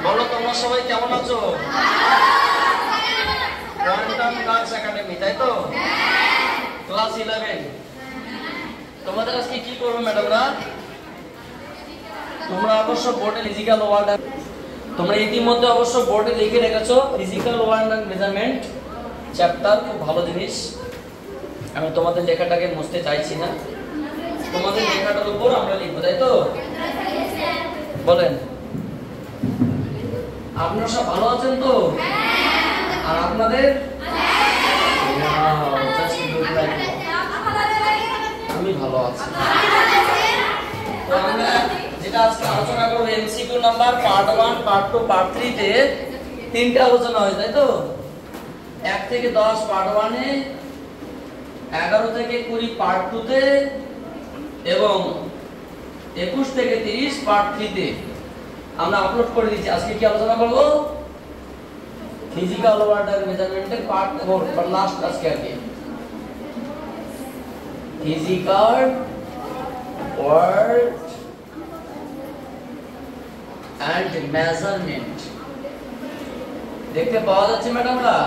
বলো তোমরা সবাই কেমন আছো? কোয়ান্টাম গার্লস একাডেমি, তাই তো? ক্লাস 11। তোমাদের আজকে কি করবে ম্যাডামরা? তোমরা অবশ্য বোর্ডে ফিজিক্যাল ওয়ার্ড, তোমরা ইতিমধ্যে অবশ্য বোর্ডে লিখে রেখেছো physical word and measurement chapter. খুব ভালো জিনিস, আমি তোমাদের লেখাটাকে মুছতে চাইছি না, তোমাদের লেখাটার উপর আমরা লিখবো, তাই তো? বলেন আপনারা সব ভালো আছেন তো? আর আপনাদের? আমি ভালো আছি। তো আমরা যেটা আজকে আলোচনা করব MCQ number part 1, part 2, part 3 তে তিনটা আলোচনা হয়, তাই তো? 1 থেকে 10 পার্ট 1 এ, 11 থেকে 20 পার্ট 2 তে এবং 21 থেকে 30 পার্ট 3 তে আমরা আপলোড করে দিয়েছি। আজকে কি আলোচনা করব? ফিজিক্যাল ওয়ার্ড এন্ড মেজারমেন্টের পার্ট 4, বাট লাস্ট আজকে আর কি ফিজিক্যাল ওয়ার্ড এন্ড মেজারমেন্ট দেখতে পাওয়া যাচ্ছে ম্যাডামরা?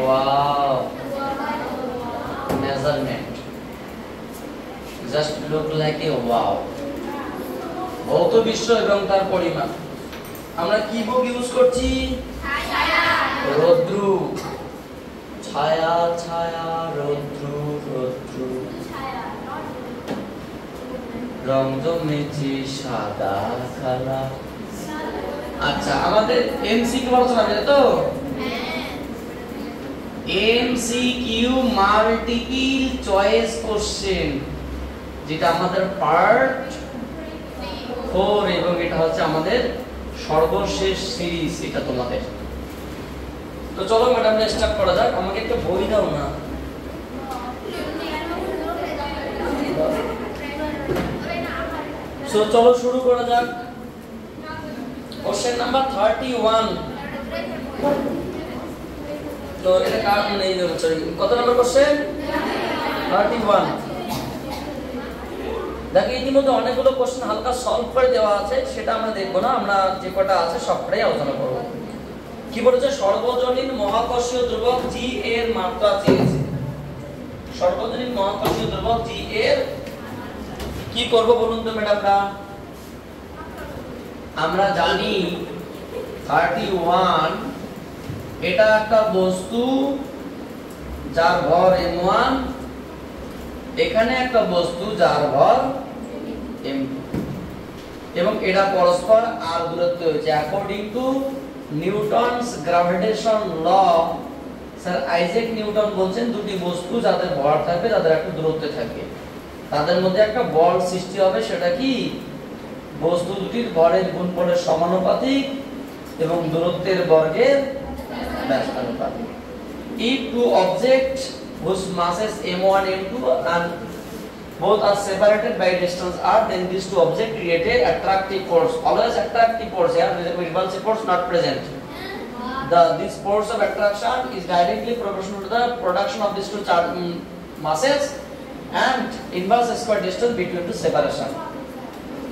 Wow, measurement just look like a wow. ভৌত বিশ্ব এবং তার পরিমাণ। আমরা কি বুক ইউজ করছি? রৌদ্র। ছায়া ছায়া রৌদ্র রৌদ্র রং জমেছে সাদা কালা। আচ্ছা, আমাদের এমসিকিউ আলোচনা হবে তো? এমসিকিউ মাল্টিপল চয়েস কোশ্চেন, যেটা আমাদের পার্ট 4 এবং এটা হচ্ছে আমাদের সর্বশেষ সিরিজ এটা তোমাদের। তো চলো ম্যাডাম স্টার্ট করা যাক। আমাকে একটা বই দাও না। সো চলো শুরু করা যাক। Question number 31। তো এটা কার নেই, সরি কত নাম্বার কোশ্চেন? 31। দেখো ইতিমধ্যে অনেকগুলো কোশ্চেন হালকা সলভ করে দেওয়া আছে, সেটা আমরা দেখবো না, আমরা যে কটা আছে সবটাই আলোচনা করব। কি বলেছে? সর্বজনীন মহাকর্ষীয় ধ্রুবক জি এর মাত্রা চেয়েছে। সর্বজনীন মহাকর্ষীয় ধ্রুবক জি এর কি করব বলুন তো ম্যাডামরা? আমরা জানি 31 এটা একটা বস্তু যার ভর m1, এখানে একটা বস্তু যার ভর m2 এবং এটা পরস্পর r দূরত্বে হয়েছে according to Newton's gravitation law. Sir Isaac Newton বলছেন দুটি বস্তু যাদের ভর থাকবে, যাদের একটা দূরত্বে থাকবে, তাদের মধ্যে একটা বল সৃষ্টি হবে। সেটা কি? বস্তু দুটির ভরের গুণফলের সমানুপাতিক এবং দূরত্বের বর্গের ব্যস্তানুপাতিক। If two objects whose masses m1 m2 and both are separated by distance r, then these two objects create a attractive force. Always attractive force here, repulsive force not present. This force of attraction is directly proportional to the production of these two masses and inverse square distance between the separation.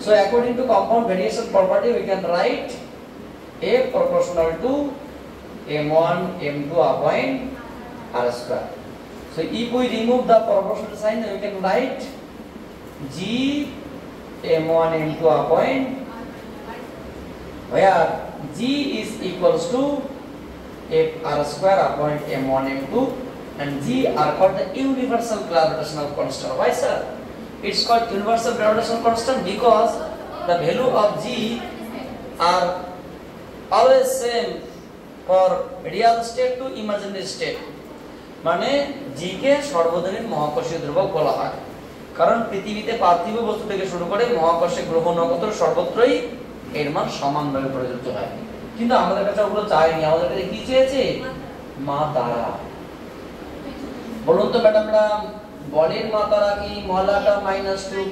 So according to compound variation property, we can write A proportional to m1 m2 upon r square. So if we remove the proportional sign, then we can write G m1 m2 upon, where G is equals to f r square upon m1 m2, and G are called the universal gravitational constant. Why sir? It's called universal gravitational constant because the value of G are always same for real state to imaginary state. মানে জি কে সর্বজনীন মহাকর্ষীয় ধ্রুবক বলা হয়, কারণ পৃথিবীতে পার্থিব বস্তু থেকে শুরু করে মহাকর্ষে গ্রহ নক্ষত্র সর্বত্রই এর মান সমানভাবে প্রযোজ্য হয়। কিন্তু আমাদের কাছে ওগুলো চাইনি, আমাদের কাছে কি চেয়েছে? মাত্রা। বলুন তো ম্যাডামরা, বলের মাত্রা কি? মহলাটা -2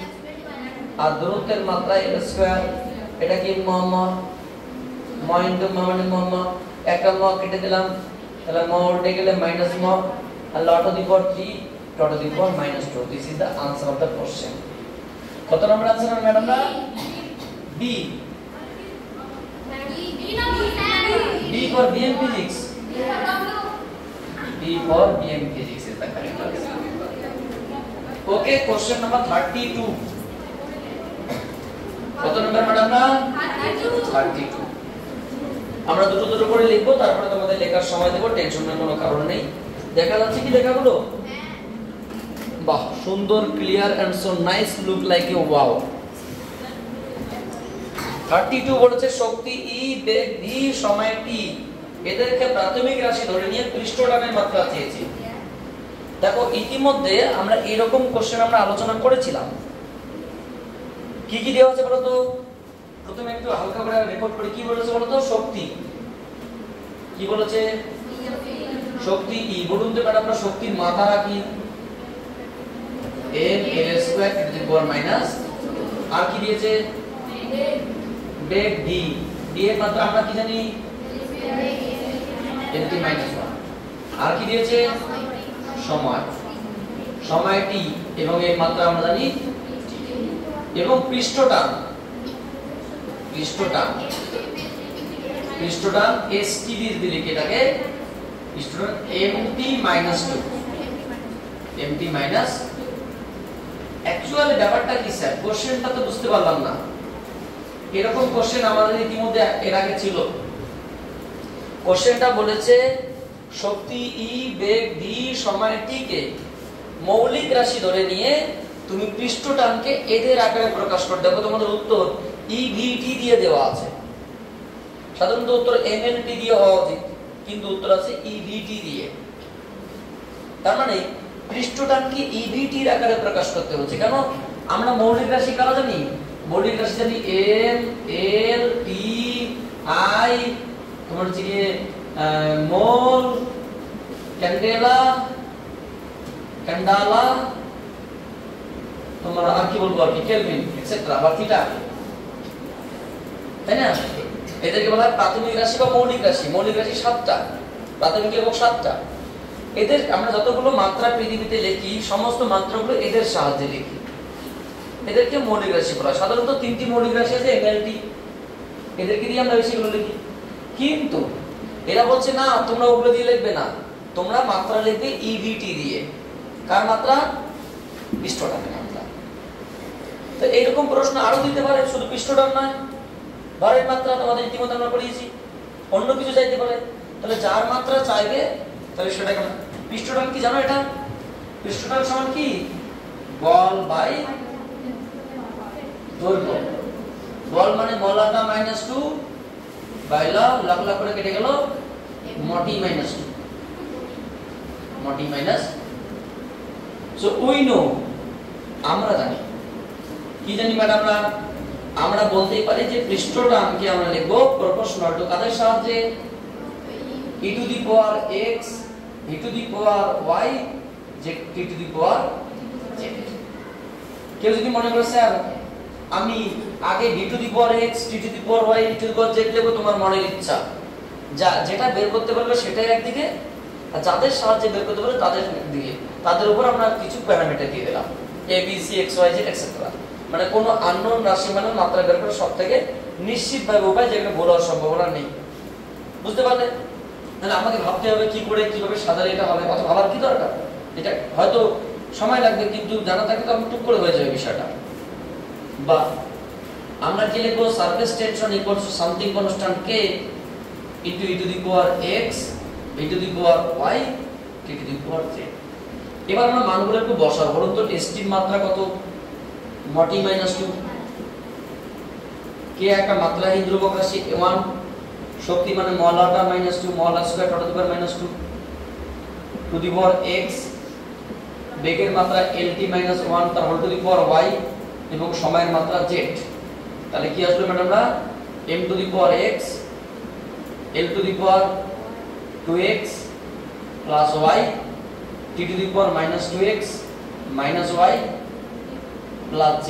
আর দূরত্বের মাত্রা l স্কয়ার। এটা কি ম ইনটু ম মানে ম, একটা ম কেটে দিলাম, তাহলে ম উল্টে গেলে মাইনাস ম, আর লট টু দি পাওয়ার 3 লট to the power -2। This is the answer of the question. কত নম্বর আনসার ম্যাডামরা? B. for BM physics. B for BM physics is the correct answer. Okay, question number 32. কত নাম্বার ম্যাডাম না 32 আমরা দুটো দুটো করে লিখব তারপরে তোমাদের লেখার সময় দেব টেনশনের কোনো কারণ নেই দেখা যাচ্ছে কি লেখাগুলো বাহ সুন্দর clear and so nice look like a wow 32 বলেছে শক্তি E বেগ V সময় T এদেরকে প্রাথমিক রাশি ধরে নিয়ে পৃষ্ঠটানের মাত্রা চেয়েছি দেখো ইতিমধ্যে আমরা এরকম কোশ্চেন আমরা আলোচনা করেছিলাম কি কি দেওয়া আছে বলো তো প্রথমে একটু হালকা করে রেকর্ড করি কি বলেছে বলো তো শক্তি কি বলেছে শক্তি E বলুন তো ম্যাডাম আমরা শক্তির মাত্রা কি m l square to the power minus আর কি দিয়েছে বেগ d d এর মাত্রা আমরা কি জানি m t মাইনাস 1 আর কি দিয়েছে সময় সময় t এবং এর মাত্রা আমরা জানি এবং পৃষ্ঠটান st দিয়ে লিখে এটাকে পৃষ্ঠটান mt minus 2 mt minus actually ব্যাপারটা কি স্যার কোশ্চেনটা তো বুঝতে পারলাম না এরকম কোশ্চেন আমাদের ইতিমধ্যে এর আগে ছিল কোশ্চেনটা বলেছে শক্তি E বেগ V সময় t কে মৌলিক রাশি ধরে নিয়ে তুমি পৃষ্ঠটানকে এদের আকারে প্রকাশ করো দেখো তোমাদের উত্তর EVT দিয়ে দেওয়া আছে সাধারণত উত্তর MLT দিয়ে হওয়া উচিত কিন্তু উত্তর আছে EVT দিয়ে তার মানে পৃষ্ঠটানকে EVT এর আকারে প্রকাশ করতে হচ্ছে কেন আমরা মৌলিক রাশি কারা জানি মৌলিক রাশি জানি M L T I তোমার হচ্ছে কি মোল ক্যান্ডেলা তোমার আর কি বলবো আর কি কেলভিন এটসেট্রা বা থিটা তাই না এদেরকে বলা হয় প্রাথমিক রাশি বা মৌলিক রাশি 7টা প্রাথমিক এবং 7টা এদের আমরা যতগুলো মাত্রা পৃথিবীতে লিখি সমস্ত মাত্রাগুলো এদের সাহায্যে লিখি এদেরকে মৌলিক রাশি বলা হয় সাধারণত 3টি মৌলিক রাশি আছে এমএলটি এদেরকে দিয়ে আমরা বেশিগুলো লিখি কিন্তু এরা বলছে না তোমরা ওগুলো দিয়ে লিখবে না তোমরা মাত্রা লিখবে ইভিটি দিয়ে কার মাত্রা পৃষ্ঠটানের মাত্রা তো এইরকম প্রশ্ন আরো দিতে পারে শুধু পৃষ্ঠটান নয় ভারের মাত্রা তোমাদের ইতিমধ্যে আমরা পড়িয়েছি অন্য কিছু চাইতে পারে তাহলে যার মাত্রা চাইবে তাহলে সেটা কেমন পৃষ্ঠটান কি জানো এটা পৃষ্ঠটান সমান কি বল বাই দৈর্ঘ্য বল মানে মলাটা -2 বাইলা লাখ লাখ করে কেটে গেল মটি -2 মটি মাইনাস সো উই নো আমরা জানি কি জানি ম্যাডাম আমরা বলতেই পারি যে পৃষ্ঠটানকে আমরা লিখব প্রপোর্শনাল টু কাদের সাহায্যে e to the power x e to the power y z t to the power z কেউ যদি মনে করে স্যার আমি আগে d two the power x t to the power y e to the power z লিখব তোমার মনের ইচ্ছা যেটা বের করতে পারবে সেটাই একদিকে আর যাদের সাহায্যে বের করতে পারবে তাদের দিকে তাদের উপর আমরা কিছু প্যারামিটার দিয়ে দিলাম a b c x y z etcetera মানে কোনো আননোন রাশি মানে মাত্রা বের করা সবথেকে নিশ্চিতভাবে উপায় যেখানে ভুল হওয়ার সম্ভাবনা নেই বুঝতে পারলে তাহলে আমাকে ভাবতে হবে কি করে কিভাবে সাজালে এটা হবে অত ভাবার কি দরকার এটা হয়তো সময় লাগবে কিন্তু জানা থাকলে তো আমি টুক করে হয়ে যাবে বিষয়টা বা আমরা কি লিখব surface tension equals to something constant k into e to the power x e to the power y t to the power z এবার আমরা মানগুলো একটু বসাবো বলুন তো st এর মাত্রা কত মটি -2 k একটা মাত্রাহীন ধ্রুবক রাশি 1 শক্তি মানে মলাটা -2 মল square to the power -2 to the power x বেগের মাত্রা lt -1 তার whole to the power y এবং সময়ের মাত্রা z তাহলে কি আসবে ম্যাডাম না m two the power x l two the power 2x plus y t to the power -2x minus y plus z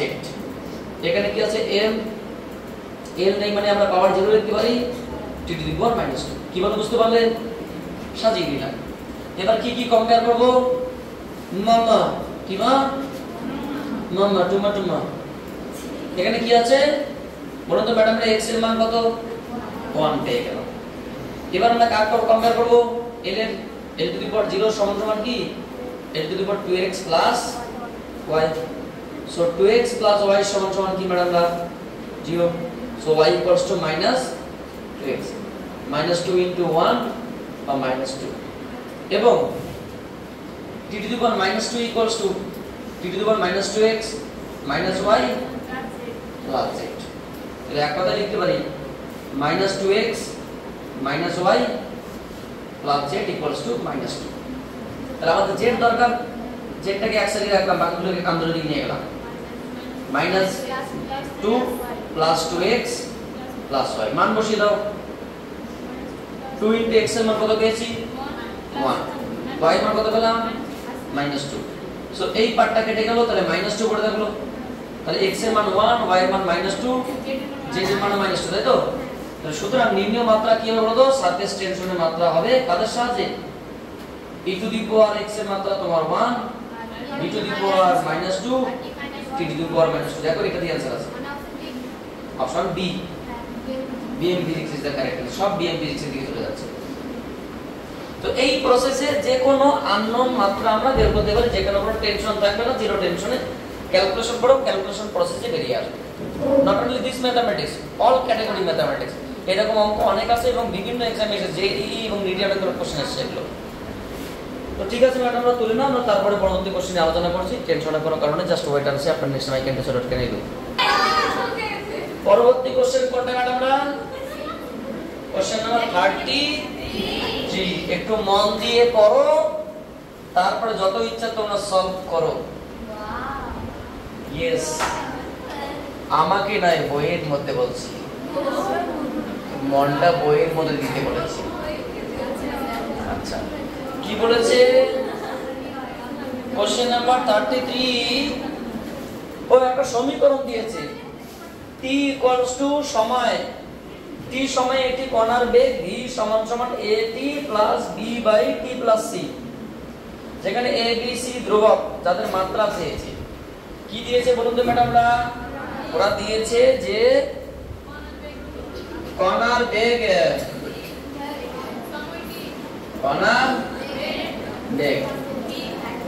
এখানে কি আছে m l নেই মানে আমরা পাওয়ার 0 লিখতে পারি t টু দি পাওয়ার -2 কিভাবে বুঝতে পারলেন সাজিয়ে দিলাম এবার কি কি কম্পেয়ার করব মামা কি মামা টুমা এখানে কি আছে বলুন তো ম্যাডাম x এর মান কত 1 পেয়ে গেল এবার আমরা কার কম্পেয়ার করব l এর l টু দি পাওয়ার 0 সমান সমান কি l two the power 2x plus y so 2x plus y সমান সমান কি ম্যাডাম না 0 so y equals to minus 2x minus 2 into 1 or minus 2 এবং t to the power minus 2 equals to t to the power minus 2x minus y plus z তাহলে এক কথা লিখতে পারি minus 2x minus y plus z equals to minus 2 তাহলে আমাদের z দরকার zটাকে এক সাইডে রাখলাম বাকিগুলোকে কামদুর দিকে নিয়ে গেলাম minus 2 plus 2x plus y মান বসিয়ে দাও 2 into x এর মান কত পেয়েছি 1 y এর মান কত পেলাম -2 সো এই পার্টটা কেটে গেল তাহলে -2 পড়ে থাকলো তাহলে x এর মান 1 y এর মান -2 z এর মান -2 তাই তো তাহলে সুতরাং নির্ণয় মাত্রা কি হবে বলো তো সারফেস টেনশনের মাত্রা হবে কাদের সাহায্যে e to the power x এর মাত্রা তোমার 1 b to the power -2 t to the power -2 দেখো এটা দিয়ে आंसर আছে option B BM physics is the correct answer সব BM physics এর দিকে চলে যাচ্ছে তো এই প্রসেসে যে কোনো আননোন মাত্রা আমরা বের করতে পারি যে কোনো টেনশন থাকবে না জিরো টেনশনে ক্যালকুলেশন করো ক্যালকুলেশন প্রসেসে বেরিয়ে আসবে not only this mathematics all category mathematics এরকম অঙ্ক অনেক আছে এবং বিভিন্ন এক্সামে এসে জেইই এবং নিটে অনেক কোশ্চেন আসছে এগুলো তো ঠিক আছে ম্যাডাম আমরা তুলে নাও আমরা তারপরে পরবর্তী কোশ্চেনে আলোচনা করছি টেনশনের কোনো কারণে জাস্ট ওয়েট আনছি আপনার নেক্সট টাইম ক্যান ডট কেন দিই পরবর্তী কোশ্চেন কোনটা ম্যাডামরা কোশ্চেন নাম্বার 33 একটু মন দিয়ে পড়ো তারপরে যত ইচ্ছা তোমরা সলভ করো ইয়েস আমাকে নাই বইয়ের মধ্যে বলছি মনটা বইয়ের মধ্যে দিতে বলেছি আচ্ছা কি বলেছে কোশ্চেন নাম্বার 33 ও একটা সমীকরণ দিয়েছে t = সময় t সময়ে একটি কণার বেগ v = at + b / t + c যেখানে a b c ধ্রুবক যাদের মাত্রা চেয়েছে কি দিয়েছে বলুন তো ম্যাডামরা ওরা দিয়েছে যে কণার বেগ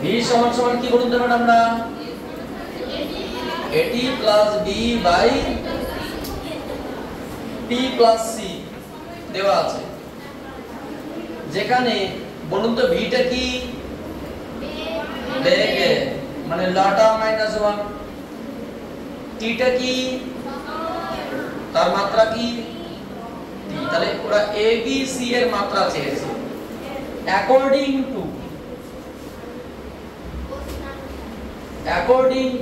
v = কি বলুন তো ম্যাডামরা at + b / t + c দেওয়া আছে যেখানে বলুন তো v টা কি বেগ মানে লটা -1 t টা কি তার মাত্রা কি t তাহলে পুরো a b c এর মাত্রা চেয়েছে according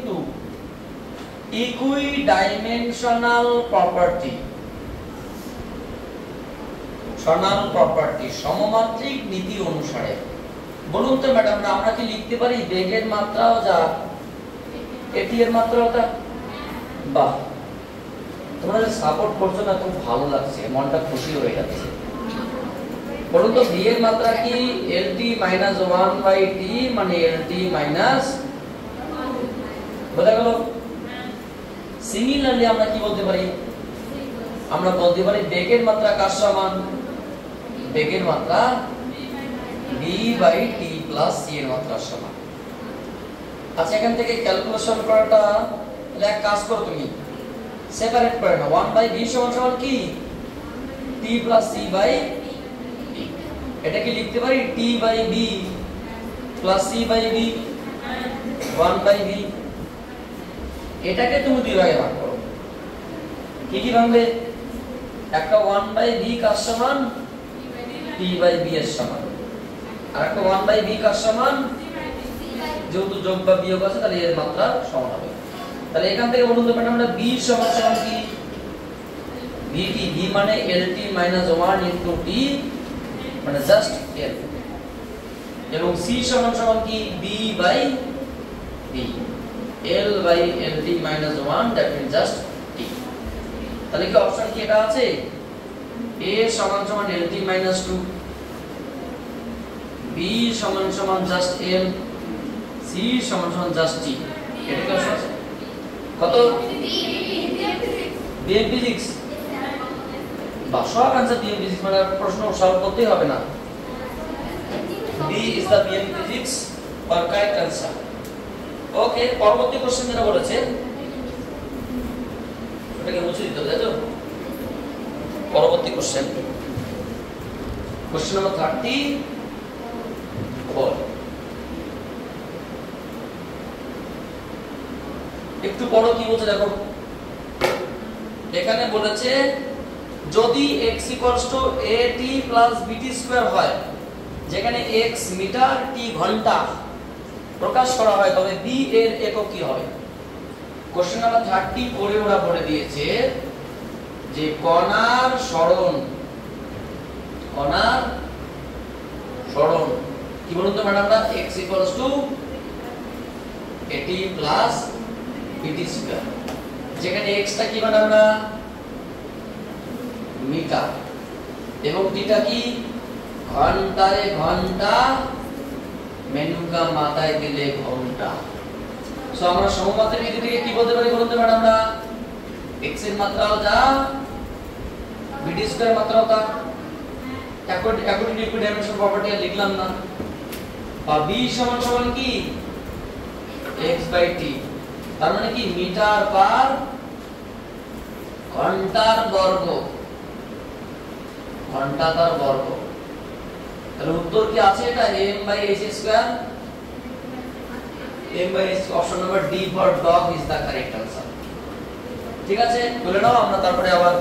to equidimensional property সমমাত্রিক নীতি অনুসারে বলুন তো ম্যাডাম আমরা কি লিখতে পারি বেগের মাত্রাও যা এটি এর মাত্রাও তা বাহ তোমরা যে সাপোর্ট করছো না খুব ভালো লাগছে মনটা খুশি হয়ে যাচ্ছে বলুন তো v এর মাত্রা কি lt - 1/t মানে lt - বোঝা গেল সিমিলারলি আমরা কি বলতে পারি আমরা বলতে পারি বেগের মাত্রা কার সমান বেগের মাত্রা v / t + c এর মাত্রার সমান আচ্ছা এখান থেকে ক্যালকুলেশন করাটা এক কাজ করো তুমি সেপারেট করে নাও 1/v = কি t + c / b এটা কি লিখতে পারি t/b + c/b 1/v এটাকে তুমি দুই ভাগে ভাগ করো কি কি ভাঙবে একটা 1/v কার সমান t/b এর সমান আর একটা 1/v কার সমান যেহেতু যোগ বা বিয়োগ আছে তাহলে এর মাত্রা সমান হবে তাহলে এখান থেকে বলুন তো আমরা b সমান কি v কি v মানে lt - 1 * t মানে জাস্ট l এবং c সমান কি b/b l / lt - 1 that means just t তাহলে কি অপশন কি এটা আছে a = lt - 2 b = just l c = just t এটা কি অপশন আছে কত BM physics বা সব आंसर বিএম ফিজিক্স মানে প্রশ্ন সলভ করতেই হবে না। D is the BM physics for correct answer. Okay, পরবর্তী কোশ্চেন যেটা বলেছে এটাকে মুছে দিতে হবে, তাই তো? পরবর্তী কোশ্চেন নাম্বার 34। একটু পড়ো কি বলছে দেখো। এখানে বলেছে যদি x at + bt² হয়, যেখানে x মিটার t ঘন্টা প্রকাশ করা হয়, তবে b এর একক কি হবে? কোশ্চেন নাম্বার 34 এ ওরা বলে দিয়েছে যে কণার সরণ কি বলুন তো ম্যাডামরা? x at + bt², যেখানে x টা কি ম্যাডামরা? মিটার, এবং t টা কি? ঘন্টায় ঘন্টা, মেনুকা মাথায় দিলে ঘন্টা। সো আমরা সমমাত্রার বিধি থেকে কি বলতে পারি বলুন তো ম্যাডামরা? x এর মাত্রাও যা, bt² মাত্রাও তা। অ্যাকর্ডিং টু ডাইমেনশন প্রপার্টি লিখলাম না। বা b সমান কি? x/t, তার মানে কি? মিটার পার ঘন্টার বর্গ, ঘন্টা তার বর্গ। তাহলে উত্তর কি আছে? এটা m/h²। m/h, option number D for dog is the correct answer. ঠিক আছে, বলে নাও। আমরা তারপরে আবার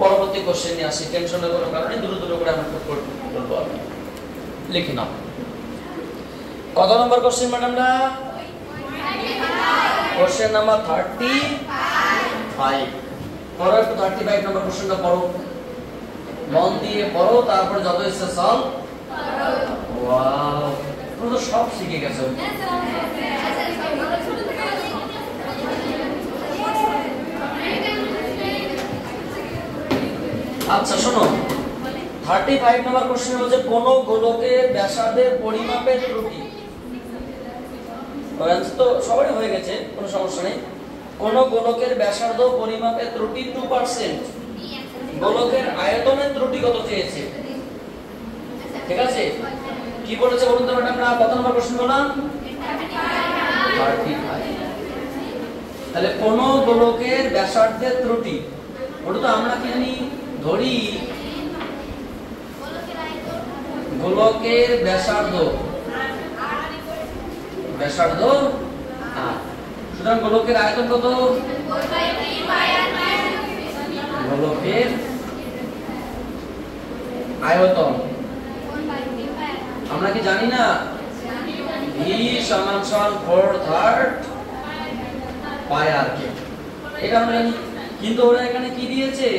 পরবর্তী কোশ্চেন নিয়ে আসি। টেনশনের কোনো কারণে দ্রুত করে আমরা করব। লিখে নাও। কত নম্বর কোশ্চেন ম্যাডামরা? Question number 35। পড়ো একটু 35 নম্বর কোশ্চেনটা পড়ো, মন দিয়ে পড়ো, তারপরে যত ইচ্ছা সলভ করো। ওয়াও, তুমি তো সব শিখে গেছো। আচ্ছা শোনো, 35 নম্বর কোশ্চেন হচ্ছে কোন গোলকের ব্যাসার্ধের পরিমাপের ত্রুটি। তো সবারই হয়ে গেছে, কোনো সমস্যা নেই। কোন গোলকের ব্যাসার্ধ পরিমাপের ত্রুটি 2%। গোলকের আয়তনের ত্রুটি কত চেয়েছে? ঠিক আছে, কি বলেছে বলুন তো ম্যাডামরা? কত নম্বর কোশ্চেন বললাম? 35। তাহলে কোন গোলকের ব্যাসার্ধের ত্রুটি, ওটা তো আমরা কি জানি? ধরি গোলকের ব্যাসার্ধ সুতরাং গোলকের আয়তন কত? গোলকের আয়তন আমরা কি জানি না? v = 4/3 πr²। এটা আমরা জানি, কিন্তু ওরা এখানে কি দিয়েছে?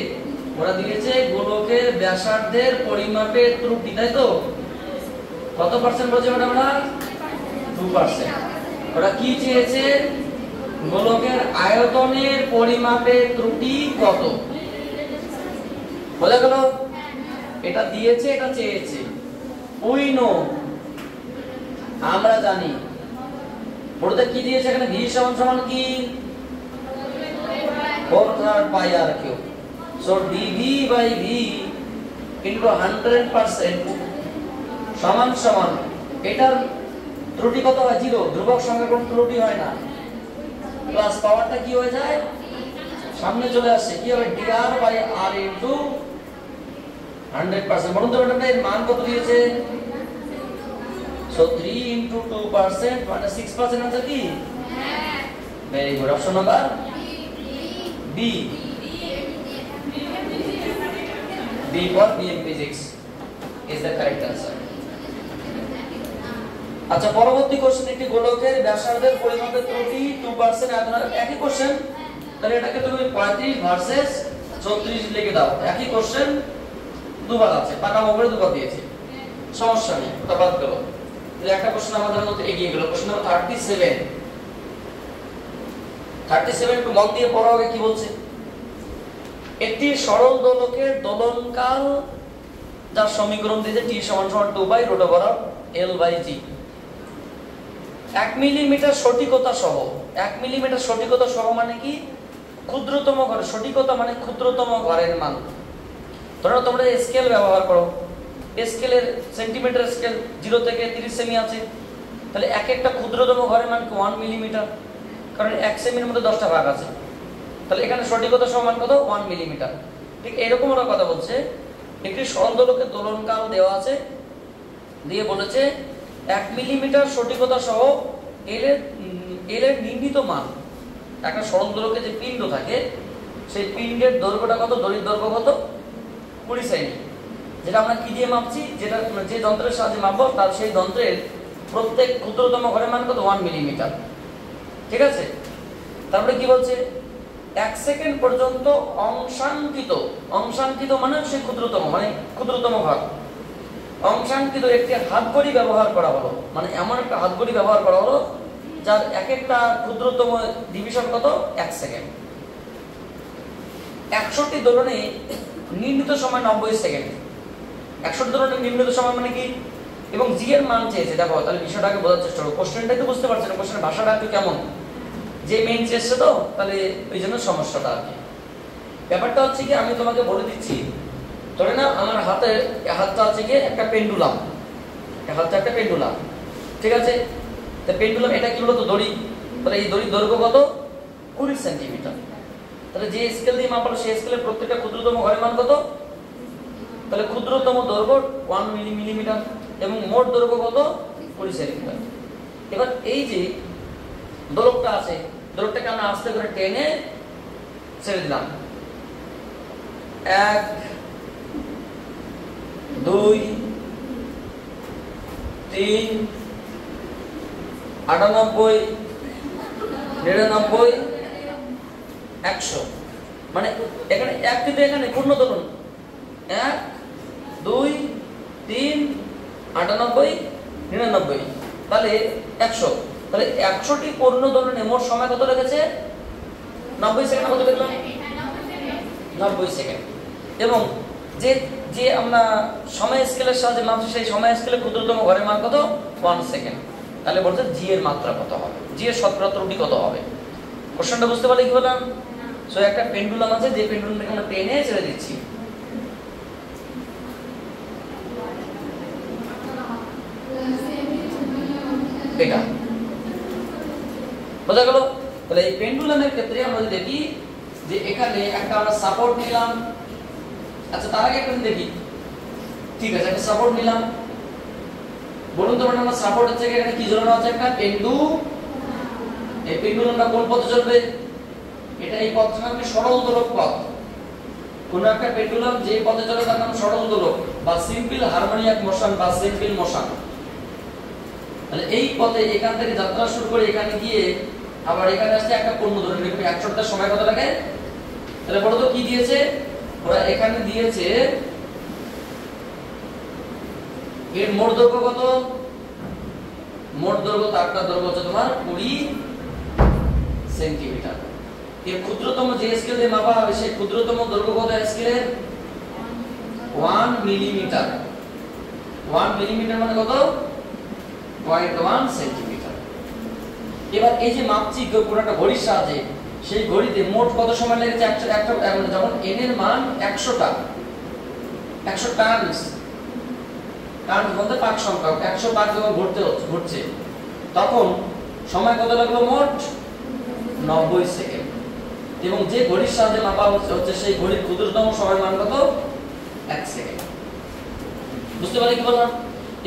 ওরা দিয়েছে গোলকের ব্যাসার্ধের পরিমাপের ত্রুটি, তাই তো? কত পার্সেন্ট বলছে ম্যাডামরা? 2%। ওরা কি চেয়েছে? গোলকের আয়তনের পরিমাপের ত্রুটি কত? বলে গেল, এটা দিয়েছে, এটা চেয়েছে। উই নো, আমরা জানি। ওটা কি দিয়েছে এখানে? v = কি? 4/3 πr²। সো dv/v * 100% সমান এটার ত্রুটি কত হয়? 0। ধ্রুবক সংখ্যা কোনো ত্রুটি হয় না। প্লাস পাওয়ারটা কি হয়ে যায়? সামনে চলে আসে। কি হবে? dr/r * 100%। বলুন তো ম্যাডাম এর মান কত দিয়েছে? সো 3 * 2% মানে 6% आंसर কি? হ্যাঁ, very good. Option number B. B for BM Physics is the correct answer. আচ্ছা, পরবর্তী কোশ্চেন, একটি গোলকের ব্যাসার্ধের পরিমাপের ত্রুটি 2% আয়তনের। একই কোশ্চেন, তাহলে এটাকে তুমি 35 ভার্সেস 34 লিখে দাও। একই কোশ্চেন, দুবার আছে, পাকা মোড়ে দুবার দিয়েছে, সমস্যা নেই, ওটা বাদ দাও। তাহলে একটা কোশ্চেন আমাদের মধ্যে এগিয়ে গেল। Question number 37। 37 একটু মন দিয়ে পড়ো আগে কি বলছে। একটি সরল দোলকের দোলনকাল যার সমীকরণ দিয়েছে t = 2/√L/g। 1 মিলিমিটার সঠিকতা সহ, 1 মিলিমিটার সঠিকতা সহ মানে কি? ক্ষুদ্রতম ঘর, সঠিকতা মানে ক্ষুদ্রতম ঘরের মান। ধরো তোমরা স্কেল ব্যবহার করো, স্কেলের সেন্টিমিটার স্কেল 0 থেকে 30 সেমি আছে, তাহলে এক একটা ক্ষুদ্রতম ঘরের মান 1 মিলিমিটার, কারণ 1 সেমির মধ্যে 10টা ভাগ আছে, তাহলে এখানে সঠিকতা সমান কত 1 মিলিমিটার। ঠিক এরকম ওরা কথা বলছে, একটি সরল দোলকের দোলনকাল দেওয়া আছে, দিয়ে বলেছে 1 মিলিমিটার সঠিকতা সহ এল এর নির্ণীত মান। একটা সরল দোলকে যে পিণ্ড থাকে সেই পিণ্ডের দৈর্ঘ্যটা কত, দড়ির দৈর্ঘ্য কত 20 সেমি, যেটা আমরা কি দিয়ে মাপছি, যেটা যে যন্ত্রের সাহায্যে মাপবো তার সেই যন্ত্রের প্রত্যেক ক্ষুদ্রতম ঘরের মান কত 1 মিলিমিটার। ঠিক আছে, তারপরে কি বলছে 1 সেকেন্ড পর্যন্ত অংশাঙ্কিত মানে সেই ক্ষুদ্রতম, মানে ক্ষুদ্রতম ঘর, অংশাঙ্কিত একটি হাতঘড়ি ব্যবহার করা হলো, মানে এমন একটা হাতঘড়ি ব্যবহার করা হলো যার এক একটা ক্ষুদ্রতম ডিভিশন কত 1 সেকেন্ড। 100টি দোলনে নির্ণীত সময় 90 সেকেন্ড। 100টি দোলনের নির্ণীত সময় মানে কি, এবং জি এর মান চেয়েছে। দেখো তাহলে বিষয়টাকে বোঝার চেষ্টা করো, কোশ্চেনটাই তো বুঝতে পারছেন, কোশ্চেনের ভাষাটা একটু কেমন, যে মেইন চেয়েছে তো, তাহলে ওই জন্য সমস্যাটা আর কি। ব্যাপারটা হচ্ছে কি, আমি তোমাকে বলে দিচ্ছি, ধরে না আমার হাতটা আছে কি একটা পেন্ডুলাম, হাতটা একটা পেন্ডুলাম, ঠিক আছে, তা পেন্ডুলাম এটা কি বলতো দড়ি, তাহলে এই দড়ির দৈর্ঘ্য কত 20 সেন্টিমিটার, তাহলে যে স্কেল দিয়ে মাপালো সেই স্কেলের প্রত্যেকটা ক্ষুদ্রতম ঘরের মান কত, তাহলে ক্ষুদ্রতম দৈর্ঘ্য 1 মিলিমিটার এবং মোট দৈর্ঘ্য কত 20 সেন্টিমিটার। এবার এই যে দোলকটা আছে, দোলকটাকে আমরা আস্তে করে টেনে ছেড়ে দিলাম, 1 2 3 98 99 100, মানে এখানে এক কিন্তু এখানে পূর্ণ দোলন 1 2 3 98 99, তাহলে 100, তাহলে 100টি পূর্ণ দোলনে মোট সময় কত লেগেছে 90 সেকেন্ড, কত লিখলাম 90 সেকেন্ড। এবং যে যে আমরা সময় স্কেলের সাহায্যে মাপছি সেই সময় স্কেলের ক্ষুদ্রতম ঘরের মান কত 1 সেকেন্ড, তাহলে বলতে জি এর মাত্রা কত হবে, জি এর শতকরা ত্রুটি কত হবে। কোশ্চেনটা বুঝতে পারলে কি বললাম, সো একটা পেন্ডুলাম আছে, যে পেন্ডুলামটাকে আমরা টেনে ছেড়ে দিচ্ছি, এটা বোঝা গেল। তাহলে এই পেন্ডুলামের ক্ষেত্রে আমরা যদি দেখি যে এখানে একটা আমরা সাপোর্ট নিলাম, আচ্ছা তার আগে একটা দেখি, ঠিক আছে একটা সাপোর্ট নিলাম, বলুন তো আমরা সাপোর্ট হচ্ছে এখানে কি ঝোলানো আছে, একটা এই পেন্ডুলামটা কোন পথে চলবে, এটা এই পথটার নাম সরল দোলক পথ। কোন একটা পেন্ডুলাম যে পথে চলে তার নাম সরল দোলক বা সিম্পল হারমোনিয়াক মোশন বা সিম্পল মোশন। তাহলে এই পথে এখান থেকে যাত্রা শুরু করে এখানে গিয়ে আবার এখানে আসছে একটা পূর্ণ দোলন, 100টার সময় কত লাগে, তাহলে বলো তো কি দিয়েছে, ওরা এখানে দিয়েছে এর মোট দৈর্ঘ্য কত, মোট দৈর্ঘ্য তারটার দৈর্ঘ্য হচ্ছে তোমার 20 সেন্টিমিটার। এর ক্ষুদ্রতম যে স্কেল দিয়ে মাপা হবে সেই ক্ষুদ্রতম দৈর্ঘ্য কত স্কেলের 1 মিলিমিটার, 1 মিলিমিটার মানে কত 0.1 সেন্টিমিটার। এবার এই যে মাপছি কোন একটা ঘড়ির সাহায্যে, সেই ঘড়িতে মোট কত সময় লেগেছে, যখন n এর মান 100টা, 100 টার্নস বলতে পাক সংখ্যা, 100 পাক যখন ঘুরছে তখন সময় কত লাগলো মোট 90 সেকেন্ড। এবং যে ঘড়ির সাহায্যে মাপা হচ্ছে সেই ঘড়ির ক্ষুদ্রতম সময় মান কত 1 সেকেন্ড। বুঝতে পারলে কি বললাম।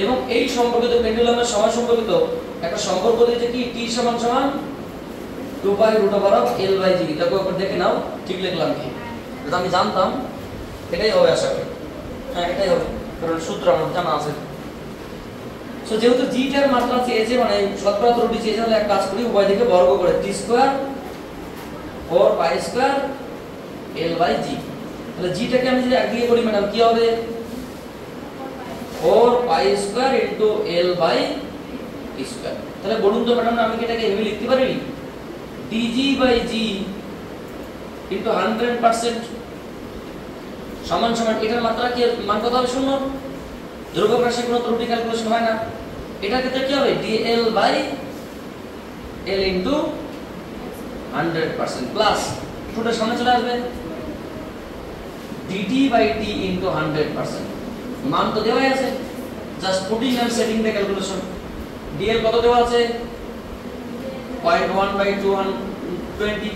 এবং এই সম্পর্কিত পেন্ডুলামের সময় সম্পর্কিত একটা সম্পর্ক দিয়েছে কি, t সমান সমান 2 pi root over of l by g। দেখো একবার দেখে নাও ঠিক লিখলাম কি, এটা আমি জানতাম, এটাই হবে আশা করি, হ্যাঁ এটাই হবে, কারণ সূত্র আমার জানা আছে। সো যেহেতু g টার মাত্রা চেয়েছে, মানে শতকরা ত্রুটি চেয়েছে, তাহলে এক কাজ করি উভয় দিকে বর্গ করে t square 4 pi square l by g। তাহলে g টাকে আমি যদি একদিকে করি ম্যাডাম কি হবে, 4 pi square into l by t square. তাহলে বলুন তো ম্যাডাম আমি কি এটাকে এভাবে লিখতে পারি, dg বাই g ইনটু 100% সমান সমান এটার মাত্রা কি মান কত হবে, শূন্য। ধ্রুবক রাশি কোনো ত্রুটি ক্যালকুলেশন হয় না, এটার ক্ষেত্রে কি হবে dl by l into 100% plus টুটার সামনে চলে আসবে dt by t into 100%, মান তো দেওয়া আছে, just putting and setting the calculation. dl কত দেওয়া আছে 0.1 by 220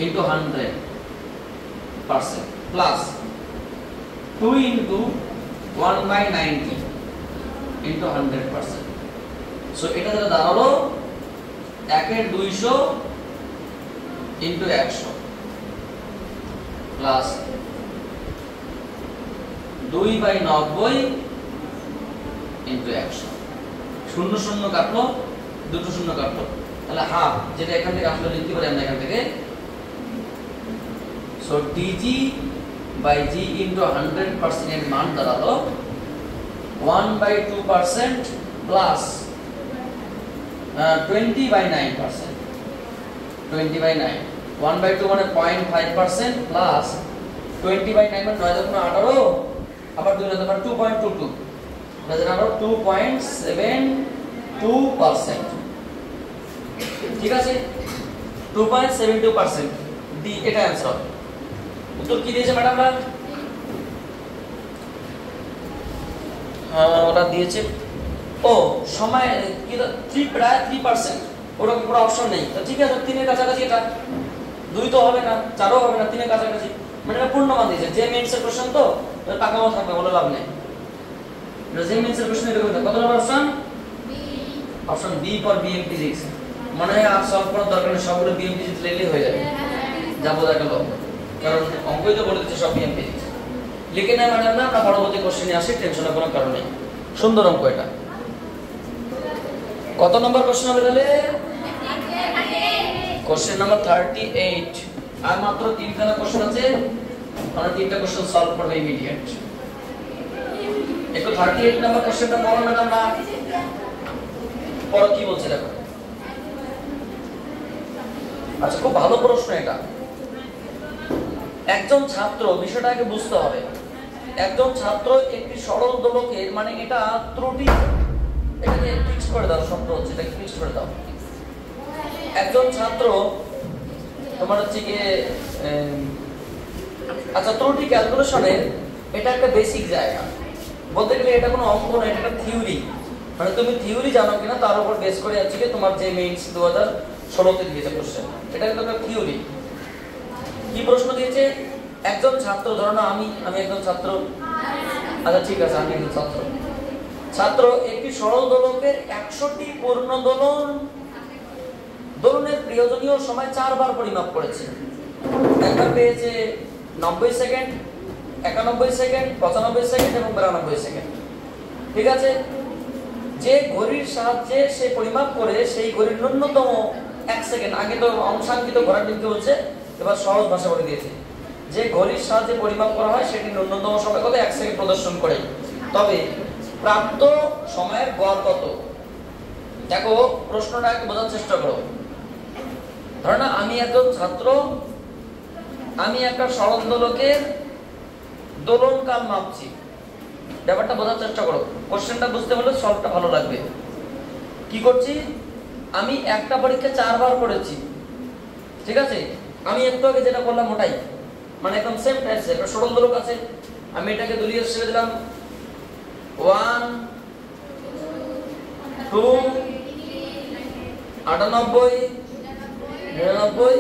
into 100% plus 2 into 1 by 90 into 100%। So এটা যেটা দাঁড়ালো 1 এর 200 into 100 প্লাস 2 by 90 into 100। শূন্য শূন্য কাটলো, দুটো শূন্য কাটলো, তাহলে হাফ, যেটা এখান থেকে আসলে লিখতে পারি আমরা এখান থেকে। So dg by g into 100% এর মান দাঁড়ালো 1 by 2% plus 20 by 9%, 20 by 9, 1 by 2 মানে 0.5% plus 20 by 9 মানে 9 দশমিক 18, আবার 2 মানে 2.22, মানে আবার 2.72%। ঠিক আছে, 2.72% ডি, এটা आंसर হবে। উত্তর কি দিয়েছে ম্যাডামরা? ওরা দিয়েছে ও সময় কি 3 প্রায় 3%, ওরকম কোনো অপশন নেই। তো ঠিক আছে, 3 এর কাছাকাছি, এটা 2 তো হবে না, 4 ও হবে না, 3 এর কাছাকাছি, মানে এটা পূর্ণ মান দিয়েছে। যে মেইনসের কোশ্চেন তো টাকাও থাকবে, বলে লাভ নেই। এটা যে মেইনসের কোশ্চেন এরকম থাকে। কত নম্বর option? B, option B for BM physics. মনে হয় আর সলভ করার দরকার নেই, সবগুলো বিএম ফিজিক্স লিখলেই হয়ে যাবে, যা বোঝা গেল, কারণ অঙ্কই তো বলে দিচ্ছে সব বিএম ফিজিক্স। লিখে না ম্যাডাম না, আমরা পরবর্তী কোশ্চেনে আসি, টেনশনের কোনো কারণ নেই। সুন্দর অঙ্ক এটা। কত নম্বর কোশ্চেন হবে তাহলে? Question number 38। আর মাত্র 3খানা কোশ্চেন আছে, আমরা 3টা কোশ্চেন সলভ করব ইমিডিয়েট। একটু 38 নম্বর কোশ্চেনটা পড়ো ম্যাডাম না, পড়ো কি বলছে দেখো। আচ্ছা, খুব ভালো প্রশ্ন এটা। একজন ছাত্র, বিষয়টা আগে বুঝতে হবে, একজন ছাত্র একটি সরল দোলকের, মানে এটা ত্রুটি, এটাকে ফিক্স করে দাও, শব্দ হচ্ছে এটাকে ফিক্স করে দাও। একজন ছাত্র তোমার হচ্ছে কি, আচ্ছা ত্রুটি ক্যালকুলেশনের এটা একটা বেসিক জায়গা, বলতে গেলে এটা কোনো অঙ্ক নয়, এটা একটা থিওরি। মানে তুমি থিওরি জানো কিনা তার উপর বেস করে আছে কি তোমার যে মেইনস 2016 দিয়েছে কোশ্চেন, এটা কিন্তু একটা থিওরি। কি প্রশ্ন দিয়েছে? একজন ছাত্র, ধরো না আমি একজন ছাত্র, আচ্ছা ঠিক আছে, আমি একজন ছাত্র। ছাত্র একটি সরল দোলকের 100টি পূর্ণ দোলনের প্রয়োজনীয় সময় 4 বার পরিমাপ করেছে। একবার পেয়েছে 90 সেকেন্ড, 91 সেকেন্ড, 95 সেকেন্ড এবং 92 সেকেন্ড। ঠিক আছে, যে ঘড়ির সাহায্যে সে পরিমাপ করে সেই ঘড়ির ন্যূনতম 1 সেকেন্ড, আগে তো অংশাঙ্কিত ঘোড়ার ডিমকে বলছে, এবার সহজ ভাষা বলে দিয়েছে। যে ঘড়ির সাহায্যে পরিমাপ করা হয় সেটি ন্যূনতম সময় কত? 1 সেকেন্ড প্রদর্শন করে। তবে প্রাপ্ত সময়ের গড় কত? দেখো প্রশ্নটা একটু বোঝার চেষ্টা করো। ধরো না আমি একজন ছাত্র, আমি একটা সরল দোলকের দোলনকাল মাপছি। ব্যাপারটা বোঝার চেষ্টা করো, কোশ্চেনটা বুঝতে পারলে সলভটা ভালো লাগবে। কি করছি? আমি একটা পরীক্ষা 4 বার করেছি। ঠিক আছে, আমি একটু আগে যেটা বললাম ওটাই, মানে একদম সেম টাইপস। একটা সরল দোলক আছে, আমি এটাকে দলীয় হিসেবে দিলাম 1 2 98 99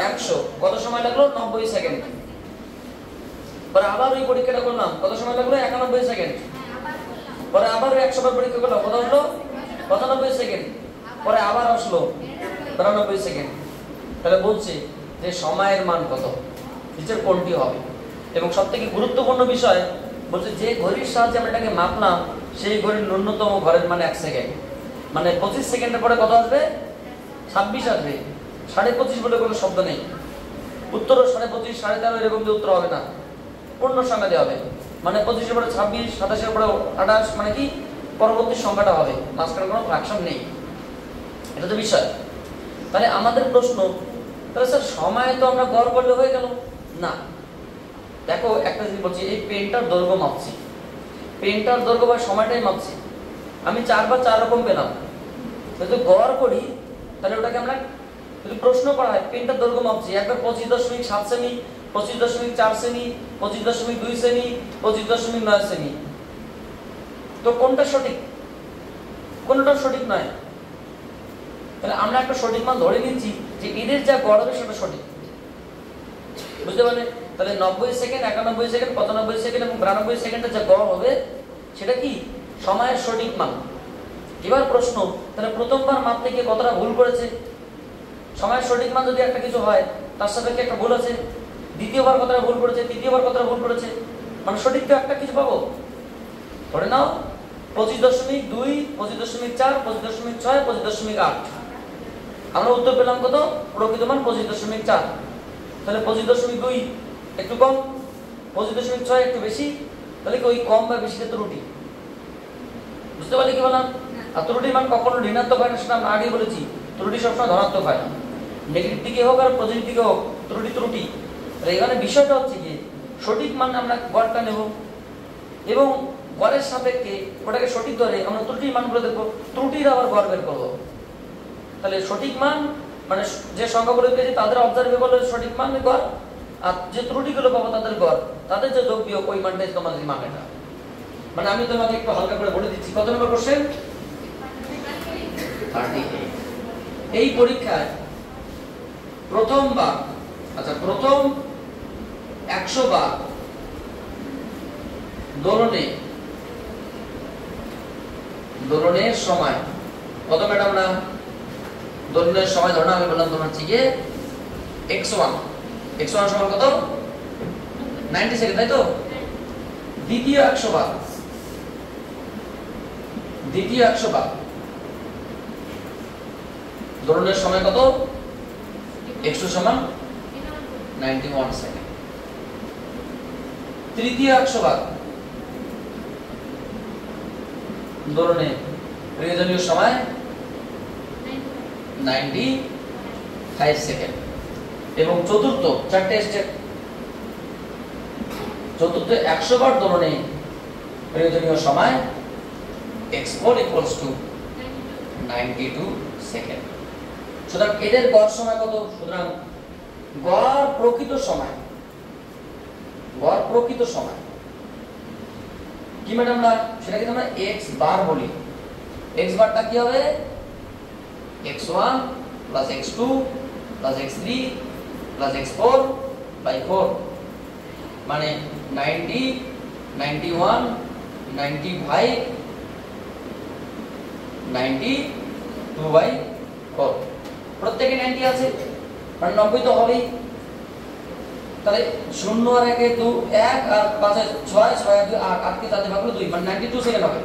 100। কত সময় লাগলো? 90 সেকেন্ড। পরে আবার ওই পরীক্ষাটা করলাম, কত সময় লাগলো? 91 সেকেন্ড। পরে আবার 100 বার পরীক্ষা করলাম, কত হলো? 95 সেকেন্ড। পরে আবার আসলো 92 সেকেন্ড। তাহলে বলছি যে সময়ের মান কত, নিচের কোনটি হবে? এবং সবথেকে গুরুত্বপূর্ণ বিষয় বলছে যে ঘড়ির সাহায্যে আমরা এটাকে মাপলাম সেই ঘড়ির ন্যূনতম ঘরের মানে 1 সেকেন্ড, মানে 25 সেকেন্ডের পরে কত আসবে? 26 আসবে। 25.5 বলে কোনো শব্দ নেই। উত্তরও 25.5 13.5 এরকম যে উত্তর হবে না, পূর্ণ সংখ্যা দেওয়া হবে। মানে 25 এর পরে 26, 27 এর পরে 28, মানে কি পরবর্তী সংখ্যাটা হবে, মাঝখানে কোনো ফ্র্যাকশন নেই। এটা তো বিষয়। তাহলে আমাদের প্রশ্ন, তাহলে স্যার সময় তো আমরা গড় করলে হয়ে গেল না। দেখো একটা জিনিস বলছি, এই পেনটার দৈর্ঘ্য মাপছি, পেনটার দৈর্ঘ্য বা সময়টাই মাপছি। আমি 4 বার 4 রকম পেলাম, যদি গড় করি তাহলে ওটাকে আমরা যদি প্রশ্ন করা হয় পেনটার দৈর্ঘ্য মাপছি, একবার 25.7 সেমি 25.4 সেমি, 25.2 সেমি, 25.9 সেমি। তো কোনটা সঠিক? কোনটা সঠিক নয়। তাহলে আমরা একটা সঠিক মান ধরে নিচ্ছি যে এদের যা গড় হবে সেটা সঠিক। বুঝতে পারলে? তাহলে 90 সেকেন্ড, 91 সেকেন্ড, 95 সেকেন্ড এবং 92 সেকেন্ডের যা গড় হবে সেটা কি সময়ের সঠিক মান। এবার প্রশ্ন, তাহলে প্রথমবার মাপতে গিয়ে কতটা ভুল করেছে? সময়ের সঠিক মান যদি একটা কিছু হয় তার সাপেক্ষে একটা ভুল আছে, দ্বিতীয়বার কতটা ভুল করেছে, তৃতীয়বার কতটা ভুল করেছে, মানে সঠিক তো একটা কিছু পাবো। ধরে নাও 25.2, 25.4, 25.6, 25.8। আমরা উত্তর পেলাম কত? প্রকৃত মান 25.4। তাহলে 25.2 একটু কম, 25.6 একটু বেশি, তাহলে কি ওই কম বা বেশিটা ত্রুটি? বুঝতে পারলে কি বললাম? আর ত্রুটির মান কখনো ঋণাত্মক হয় না, সেটা আমরা আগেই বলেছি। ত্রুটি সবসময় ধনাত্মক হয় না, নেগেটিভ দিকে হোক আর পজিটিভ দিকে হোক ত্রুটি ত্রুটি। এখানে বিষয়টা হচ্ছে কি সঠিক মান আমরা গড়টা নেব এবং গড়ের সাপেক্ষে ওটাকে সঠিক ধরে আমরা ত্রুটির মানগুলো দেখবো, ত্রুটির আবার গড় বের করবো। তাহলে সঠিক মান মানে যে সংখ্যাগুলো পেয়েছি তাদের অবজারভেবল সঠিক মান গড়, আর যে ত্রুটিগুলো পাবো তাদের গড়, তাদের যে যোগ বিয়োগ ওই মানটাই তোমাদের মান। এটা মানে আমি তোমাকে একটু হালকা করে বলে দিচ্ছি। কত নম্বর কোশ্চেন? 38। এই পরীক্ষায় প্রথমবার, আচ্ছা প্রথম 100 বার দোলনের সময় কত ম্যাডাম? না দোলনের সময় ধরনা আমি বললাম তোমার হচ্ছে গিয়ে x1 সমান কত? 90 সেকেন্ড, তাই তো? দ্বিতীয় 100 বার দোলনের সময় কত? x2 সমান 91 সেকেন্ড। তৃতীয় 100 বার দোলনের প্রয়োজনীয় সময় 95 সেকেন্ড। এবং চতুর্থ 4টে স্টেপ, চতুর্থ 100 বার দোলনে প্রয়োজনীয় সময় x4 = 92 সেকেন্ড। সুতরাং এদের গড় সময় কত? সুতরাং গড় প্রকৃত সময় কি ম্যাডাম? না সেটাকে আমরা x বার বলি। x বারটা কি হবে? x1 + x2 + x3 + x4 / 4 মানে 90, 91, 95, 92/4। প্রত্যেকে 90 আছে মানে 90 তো হবেই। তাহলে 0 আর 1 এ 2 1 আর 5 এ 6, 6 আর 2 8, 8 কে 4 দিয়ে ভাগ করলে 2 মানে 92 সেকেন্ড হবে।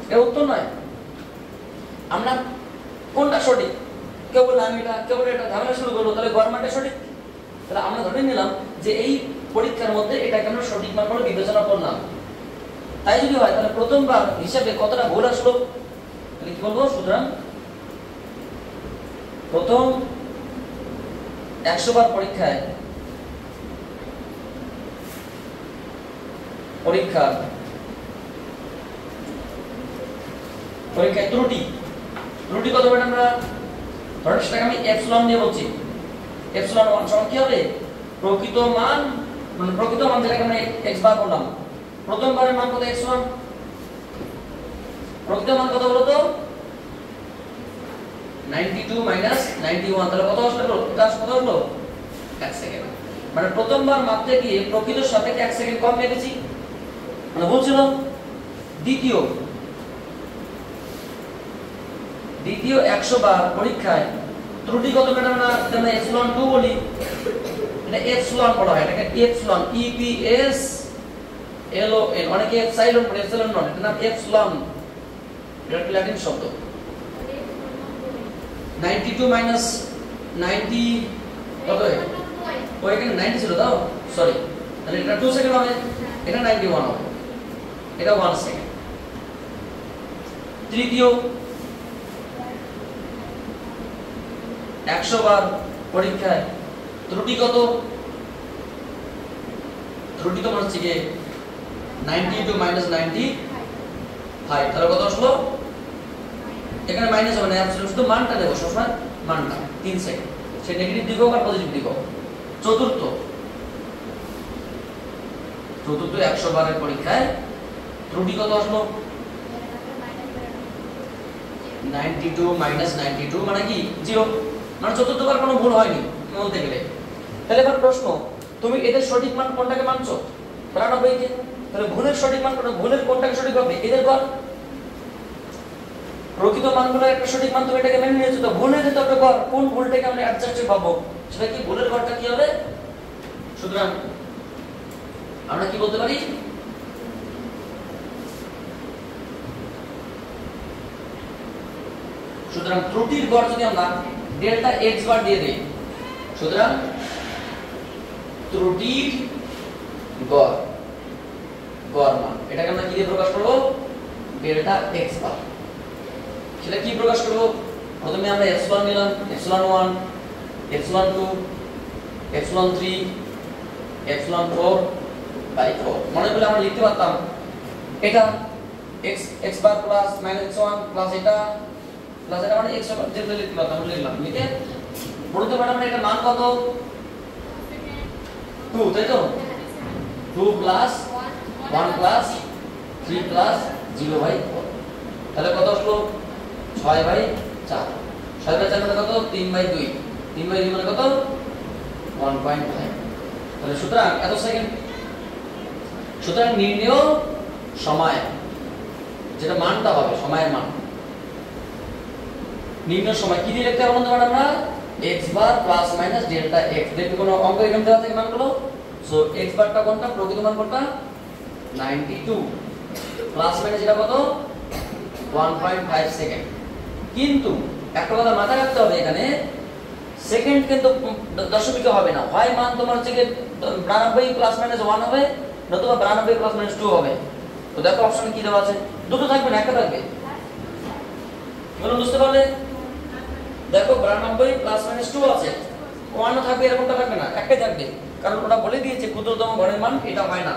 এটা উত্তর নয়। আমরা কোনটা সঠিক? কেউ বলে আমি এটা, কেউ বলে এটা, ঝামেলা শুরু করলো। তাহলে গড় মানটা সঠিক। তাহলে আমরা ধরে নিলাম যে এই পরীক্ষার মধ্যে এটাকে আমরা সঠিক মান বলে বিবেচনা করলাম। তাই যদি হয় তাহলে প্রথমবার হিসাবে কতটা ভুল আসলো? তাহলে কি বলবো? সুতরাং প্রথম 100 বার পরীক্ষায় ত্রুটি কত ম্যাডাম? আমরা ধরেন সেটাকে আমি এপসিলন দিয়ে বলছি। এপসিলন 1 সমান কি হবে? প্রকৃত মান, মানে প্রকৃত মান যেটাকে আমরা x বার বললাম, প্রথমবারের মান কত? x1। প্রকৃত মান কত বলো তো? 92 - 91। তাহলে কত আসলো? এটা কত হলো? 1 সেকেন্ড। মানে প্রথমবার মাপতে গিয়ে প্রকৃত সাপেক্ষে 1 সেকেন্ড কম মেপেছি, মানে বলছিল। দ্বিতীয় 100 বার পরীক্ষায় ত্রুটি কত ম্যাডাম? না আমরা এপসিলন 2 বলি। এটা এপসিলন বলা হয়, এটাকে এপসিলন EPSLON, অনেকে এপসাইলন বলে, এপসিলন নয়, এটার নাম এপসিলন। এটা একটা ল্যাটিন শব্দ। 92 - 90 কত হয়? ও এখানে 90 ছিল দাও, সরি। তাহলে এটা 2 সেকেন্ড হবে, এটা 91 হবে, এটা 1 সেকেন্ড। তৃতীয় 100 বার পরীক্ষায় ত্রুটি কত? ত্রুটি তো হচ্ছে কি 92 - 95। তাহলে কত আসলো? এখানে মাইনাস হবে না, অ্যাবসলিউট শুধু মানটা দেব, সবসময় মানটা 3 সেকেন্ড, সে নেগেটিভ দিক হোক আর পজিটিভ দিক হোক। চতুর্থ চতুর্থ 100 বারের পরীক্ষায় ত্রুটি কত আসলো? 92 মাইনাস 92 মানে কি 0, মানে চতুর্থবার কোনো ভুল হয়নি বলতে গেলে। তাহলে এবার প্রশ্ন, তুমি এদের সঠিক মান কোনটাকে মানছো? 92 কে। তাহলে ভুলের সঠিক মান কোনটা? ভুলের কোনটাকে সঠিক হবে? এদের কর। প্রকৃত মানগুলো একটা সঠিক মান, তুমি এটাকে মেনে নিয়েছো, তো ভুলের তো একটা কর। কোন ভুলটাকে আমরা অ্যাডজাস্টে পাবো সেটা কি ভুলের করটা কি হবে? সুতরাং আমরা কি বলতে পারি? সুতরাং ত্রুটির গড় যদি আমরা ডেল্টা x বার দিয়ে দেই, সুতরাং ত্রুটির গড় মান এটাকে আমরা কি দিয়ে প্রকাশ করব? ডেল্টা x বার। সেটা কি প্রকাশ করব? প্রথমে আমরা এপসিলন নিলাম, এপসিলন 1, এপসিলন 2, এপসিলন 3, এপসিলন 4/4। মনে করলে আমরা লিখতে পারতাম এটা x বার প্লাস -1 প্লাস এটা প্লাস এটা, মানে x বার যেটা লিখতে পারতাম লিখলাম। লিখে বলতে পারলাম আমরা এটা মান কত? 2, তাই তো? 2 প্লাস 1 প্লাস 3 প্লাস 0/4। তাহলে কত আসলো? 6/4। 6/4 মানে কত? 3/2। 3/2 মানে কত? 1.5। তাহলে সুতরাং এত সেকেন্ড। সুতরাং নির্ণেয় সময় যেটা মানটা হবে, সময়ের মান, নির্ণেয় সময় কি দিয়ে লিখতে হবে বলতে পারলাম আমরা? x বার প্লাস মাইনাস ডেল্টা x। দেখো কোনো অঙ্ক এখানে দেওয়া থাকে মানগুলো। সো x বারটা কোনটা? প্রকৃত মান কোনটা? 92 প্লাস মাইনাস এটা কত? 1.5 সেকেন্ড। কিন্তু একটা কথা মাথায় রাখতে হবে, এখানে সেকেন্ড কিন্তু দশমিকে হবে না। হয় মান তোমার হচ্ছে 92 প্লাস মাইনাস 1 হবে, নতুবা 92 প্লাস মাইনাস 2 হবে। তো দেখো অপশনে কি দেওয়া আছে, দুটো থাকবে না একটা থাকবে। বলুন বুঝতে পারলে? দেখো 92 প্লাস মাইনাস 2 আছে, 1 থাকবে এরকমটা থাকবে না, একটাই থাকবে। কারণ ওটা বলে দিয়েছে ক্ষুদ্রতম ঘরের মান এটা হয় না।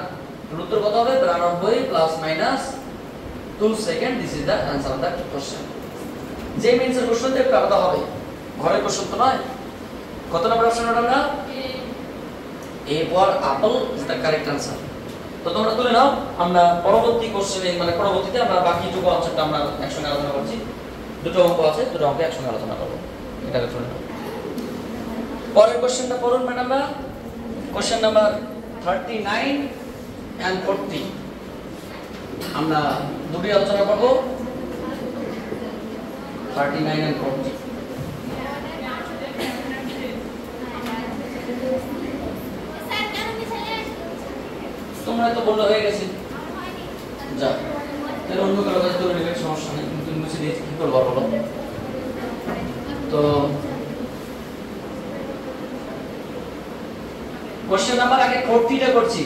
উত্তর কত হবে? 92 plus minus 2 second. This is the answer of the question. যে মিনসের কোশ্চেন একটু আলাদা হবে, ঘরের কোশ্চেন তো নয়। কত নম্বর অপশন ওটা না? A for Apple is the correct answer. তো তোমরা তুলে নাও, আমরা পরবর্তী কোশ্চেনে মানে পরবর্তীতে আমরা বাকিটুকু কনসেপ্ট আমরা একসঙ্গে আলোচনা করছি। দুটো অঙ্ক আছে, দুটো অঙ্ক একসঙ্গে আলোচনা করব। এটাকে তুলে নাও। পরের কোশ্চেনটা পড়ুন ম্যাডামরা। কোশ্চেন নাম্বার 39 and 40 আমরা দুটি আলোচনা করব, 39 and 40। তোমরা তো বললে হয়ে গেছে, যা তাহলে অন্য কারো কাছে তুলে নেবে, সমস্যা নেই। কিন্তু মুছে দিয়েছি কি করবো বলো? তো কোশ্চেন নাম্বার আগে 40টা করছি,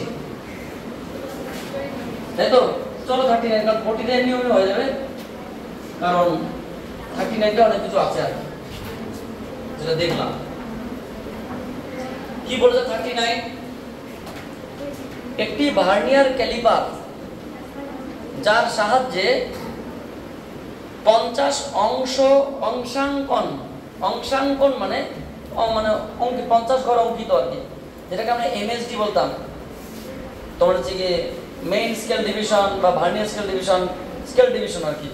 তাই তো? চলো 39, কারণ 40টা নিয়মে হয়ে যাবে, কারণ 39টা অনেক কিছু আছে আর কি যেটা দেখলাম। কি বলেছে 39? একটি ভার্নিয়ার ক্যালিপার যার সাহায্যে 50 অংশাঙ্কন মানে মানে 50 ঘর অঙ্কিত আর কি, যেটাকে আমরা এমএসডি বলতাম। তোমার হচ্ছে কি মেইন স্কেল ডিভিশন বা ভার্নিয়ার স্কেল ডিভিশন আর কি।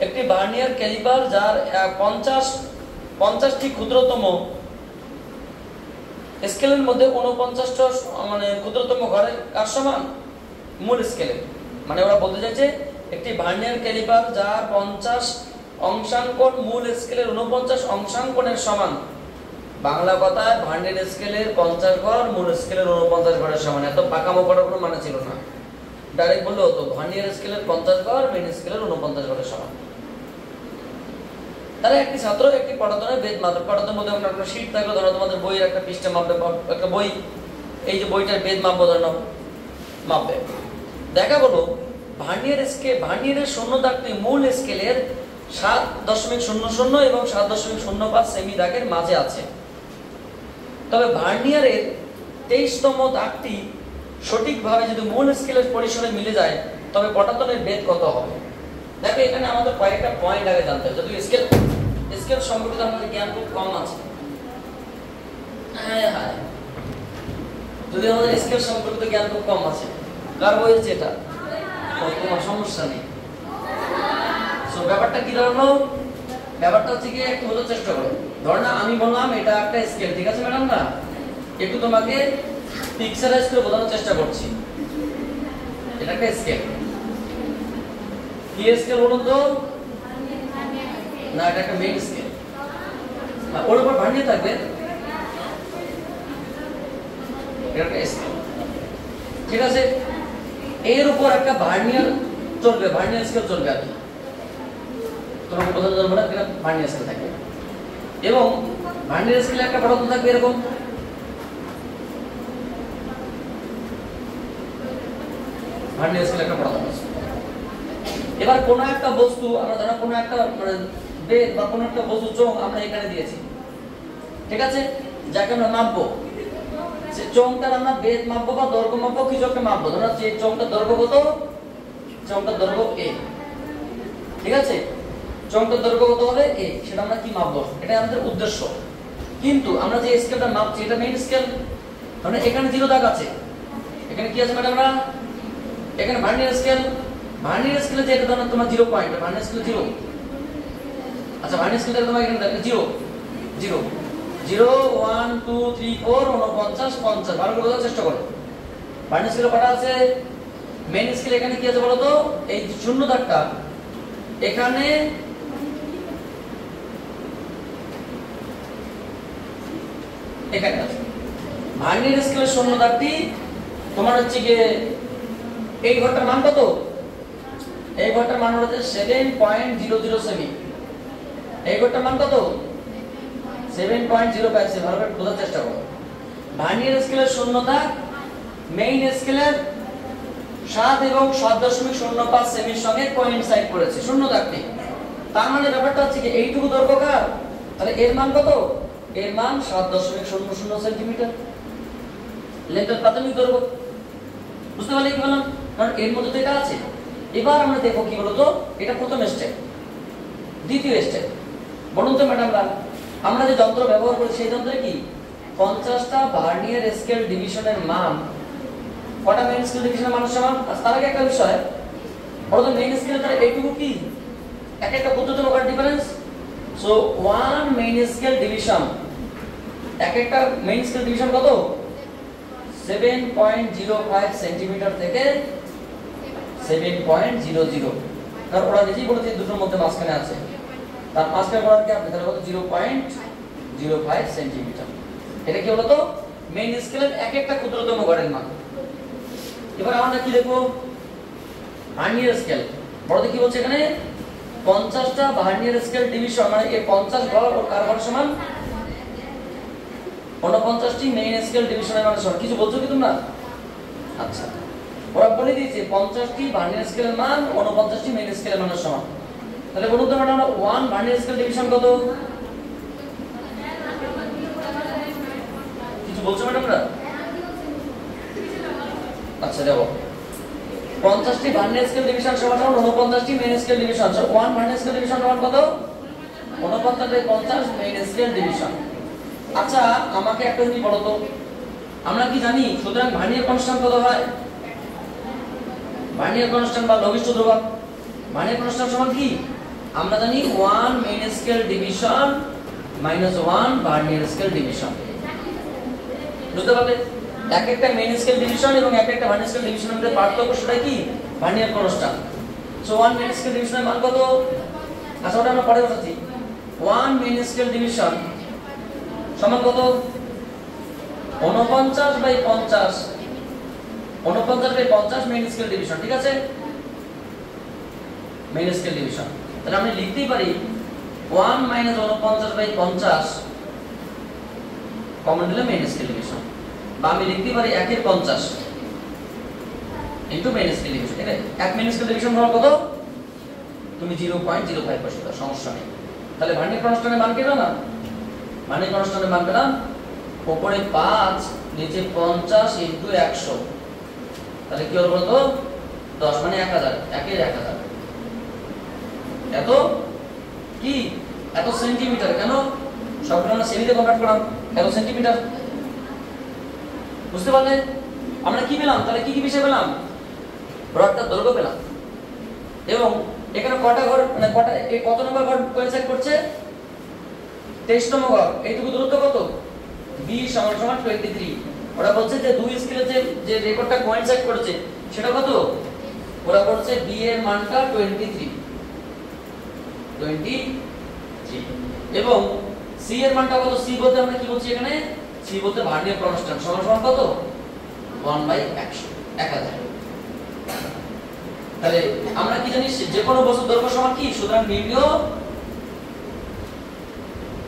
একটি ভার্নিয়ার ক্যালিপার যার 50টি ক্ষুদ্রতম স্কেলের মধ্যে 49টা মানে ক্ষুদ্রতম ঘরের কার সমান? মূল স্কেলের। মানে ওরা বলতে চাইছে একটি ভার্নিয়ার ক্যালিপার যার 50 অংশাঙ্কন মূল স্কেলের 49 অংশাঙ্কনের সমান। বাংলা কথায় ভার্নিয়ার স্কেলের 50 ঘর মূল স্কেলের 49 ঘরের সমান। এত পাকামো করার কোনো মানে ছিল না, ডাইরেক্ট বললে হতো ভার্নিয়ার স্কেলের 50 ঘর মেইন স্কেলের 49 ঘরের সমান। তাহলে একটি ছাত্র একটি পটাতনের বেদ মাপে, পটাতনের মধ্যে একটা শীট থাকলো, ধরো তোমাদের বইয়ের একটা পৃষ্ঠা মাপবে, একটা বই, এই যে বইটার বেদ মাপবো, ধরো মাপবে। দেখা গেল ভার্নিয়ারের শূন্য দাগটি মূল স্কেলের 7.00 এবং 7.05 সেমি দাগের মাঝে আছে। তবে ভার্নিয়ারের 23তম দাগটি সঠিকভাবে যদি মূল স্কেলের পরিসরে মিলে যায় তবে পটাতনের বেদ কত হবে? দেখো এখানে আমাদের কয়েকটা পয়েন্ট আগে জানতে হবে, যদি স্কেল সম্পর্কিত আমাদের জ্ঞান খুব কম আছে। হ্যাঁ, তো যদি আমাদের স্কেল সম্পর্কিত জ্ঞান খুব কম আছে, কার হয়েছে এটা কোনো সমস্যা নেই। সো ব্যাপারটা কি ধরো, ব্যাপারটা হচ্ছে কি একটু বোঝার চেষ্টা করো। ধর না আমি বললাম এটা একটা স্কেল, ঠিক আছে ম্যাডাম না, একটু তোমাকে পিকচারাইজ করে বোঝানোর চেষ্টা করছি। এটা একটা স্কেল, কি স্কেল বলুন তো? না এটা একটা মেইন স্কেল, ওর উপর ভার্নিয়ার থাকবে, এটা একটা স্কেল, ঠিক আছে। এর উপর একটা ভার্নিয়ার চলবে, ভার্নিয়ার স্কেল চলবে আর কি, তোমাকে বোঝানো যাবে না, এটা ভার্নিয়ার স্কেল থাকবে। এবং ভার্নিয়ার স্কেলে একটা পদার্থ থাকবে এরকম, ভার্নিয়ার স্কেলে একটা পদার্থ আছে। এবার কোন একটা বস্তু আমরা ধরো কোন একটা মানে বেদ বা কোন একটা বস্তু চোঙ আমরা এখানে দিয়েছি, ঠিক আছে, যাকে আমরা মাপবো। সে চোঙটার আমরা বেদ মাপবো বা দৈর্ঘ্য মাপবো, কিছু একটা মাপবো। ধরো যে চোঙটার দৈর্ঘ্য কত, চোঙটার দৈর্ঘ্য a, ঠিক আছে, চোঙটার দৈর্ঘ্য কত হবে a, সেটা আমরা কি মাপবো, এটা আমাদের উদ্দেশ্য। কিন্তু আমরা যে স্কেলটা মাপছি এটা মেইন স্কেল, মানে এখানে জিরো দাগ আছে, এখানে কি আছে ম্যাডাম? আমরা এখানে ভার্নিয়ার স্কেল, ভার্নিয়ার স্কেলে যে এটা ধরো তোমার 0 পয়েন্ট, ভার্নিয়ার স্কেল 0, আচ্ছা ভার্নিয়ার স্কেলে তোমার এখানে দেখো 0 0 0 1 2 3 4 49 50, ভালো করে বোঝার চেষ্টা করো। ভার্নিয়ার স্কেলে কটা আছে? মেইন স্কেল এখানে কি আছে বলো তো? এই শূন্য দাগটা এখানে এখানে আছে। ভার্নিয়ার স্কেলের শূন্য দাগটি তোমার হচ্ছে গিয়ে এই ঘরটার মান কত? এই ঘরটার মান হচ্ছে 7.007, এই ঘরটার মান কত? 7.057, ভালো করে বোঝার চেষ্টা করো। ভার্নিয়ার স্কেলের শূন্য দাগ মেইন স্কেলের 7 এবং 7.05 সেমির সঙ্গে কোইনসাইড করেছে শূন্য দাগটি। তার মানে ব্যাপারটা হচ্ছে কি এইটুকু দৈর্ঘ্য কার, তাহলে এর মান কত? এর মান 7.00 সেন্টিমিটার, লেন্থের প্রাথমিক দৈর্ঘ্য। বুঝতে পারলে কি বললাম? কারণ এর মধ্যে তো এটা আছে। এবার আমরা দেখো কি বলতো, এটা প্রথম স্টেপ। দ্বিতীয় স্টেপ বলুন তো ম্যাডামরা, আমরা যে যন্ত্র ব্যবহার করি সেই যন্ত্রে কি 50টা ভার্নিয়ার স্কেল ডিভিশনের মান কটা মেইন স্কেল ডিভিশনের মান সমান? আর তার আগে একটা বিষয় বলো তো, মেইন স্কেল তার এইটুকু কি এক একটা পদ্ধতির মধ্যে difference. So one main scale division, এক একটা মেইন স্কেল ডিভিশন কত? 7.05 সেন্টিমিটার থেকে 7.00, কারণ ওরা নিজেই বলেছে দুটোর মধ্যে মাঝখানে আছে, তার মাঝখানে বলার কি আপনি তাহলে কত? 0.05 সেন্টিমিটার। এটা কি বলতো? মেইন স্কেলের এক একটা ক্ষুদ্রতম ঘরের মান। এবার আমরা কি দেখবো? ভার্নিয়ার স্কেল বড় কি বলছে এখানে? 50টা ভার্নিয়ার স্কেল ডিভিশন, মানে এই 50 ঘর ও কার ঘর সমান? 49টি মেইন স্কেল ডিভিশনের মান সমান। কিছু বলছো কি তোমরা? আচ্ছা, ওরা বলে দিয়েছে 50টি ভার্নিয়ার স্কেলের মান 49টি মেইন স্কেলের মানের সমান। তাহলে বলুন তো ম্যাডাম, আমরা 1 ভার্নিয়ার স্কেল ডিভিশন কত? কিছু বলছো ম্যাডামরা? আচ্ছা দেখো, 50টি ভার্নিয়ার স্কেল ডিভিশন সমান 49টি main scale division. 1 vernier scale division সমান কত? 49/50 মেইন স্কেল ডিভিশন। আচ্ছা আমাকে একটা জিনিস বলো তো, আমরা কি জানি সুতরাং ভার্নিয়ার কনস্ট্যান্ট কত হয়? ভার্নিয়ার কনস্ট্যান্ট বা লঘিষ্ঠ ধ্রুবক, ভার্নিয়ার কনস্ট্যান্ট সমান কি আমরা জানি? 1 main scale division minus 1 vernier scale division. বুঝতে পারলে? এক একটা মেইন স্কেল ডিভিশন এবং এক একটা ভার্নিয়ার স্কেল ডিভিশনের মধ্যে পার্থক্য সেটা কি? Vernier constant. So 1 main scale ডিভিশনের মান কত? আচ্ছা ওটা আমরা পরে বলছি। 1 মেইন স্কেল ডিভিশন সমান কত? 49/50, 49/50 মেইন স্কেল ডিভিশন, ঠিক আছে, মেইন স্কেল ডিভিশন। তাহলে আমি লিখতেই পারি 1 - 49/50 কমন দিলে মেইন স্কেল ডিভিশন, বা আমি লিখতে পারি 1/50 ইনটু মেইন স্কেল ডিভিশন। এটা এক মেইন স্কেল ডিভিশন হওয়ার কত? তুমি 0.05 বসিয়ে দাও, সমস্যা নেই। তাহলে ভার্নিয়ার কনস্ট্যান্টের মান পেলো না? ভার্নিয়ার কনস্ট্যান্টের মান পেলাম উপরে 5 নিচে 50 ইনটু 100, তাহলে কি হলো বলতো? 10 মানে 1000, 1/1000। এত কি? এত সেন্টিমিটার। কেন? সবগুলো আমরা সেমিতে কনভার্ট করলাম, এত সেন্টিমিটার। বুঝতে পারলে? আমরা কি পেলাম তাহলে, কি কি বিষয় পেলাম? রডটার দৈর্ঘ্য পেলাম, এবং এখানে কটা ঘর মানে কটা এই কত নম্বর ঘর কোইনসাইড করছে? 23 নম্বর ঘর। এইটুকু দূরত্ব কত? b = 23। ওরা বলছে যে দুই স্কেলে যে রেকর্ডটা কোইনসাইড করেছে সেটা কত? ওরা বলছে b এর মানটা 23 এবং c এর মানটা কত? c বলতে আমরা কি বলছি এখানে? c বলতে ভার্নিয়ার কনস্ট্যান্ট সমান কত? 1/1000। তাহলে আমরা কি জানি যে কোনো বস্তুর দৈর্ঘ্য সমান কি? সুতরাং নির্ণয়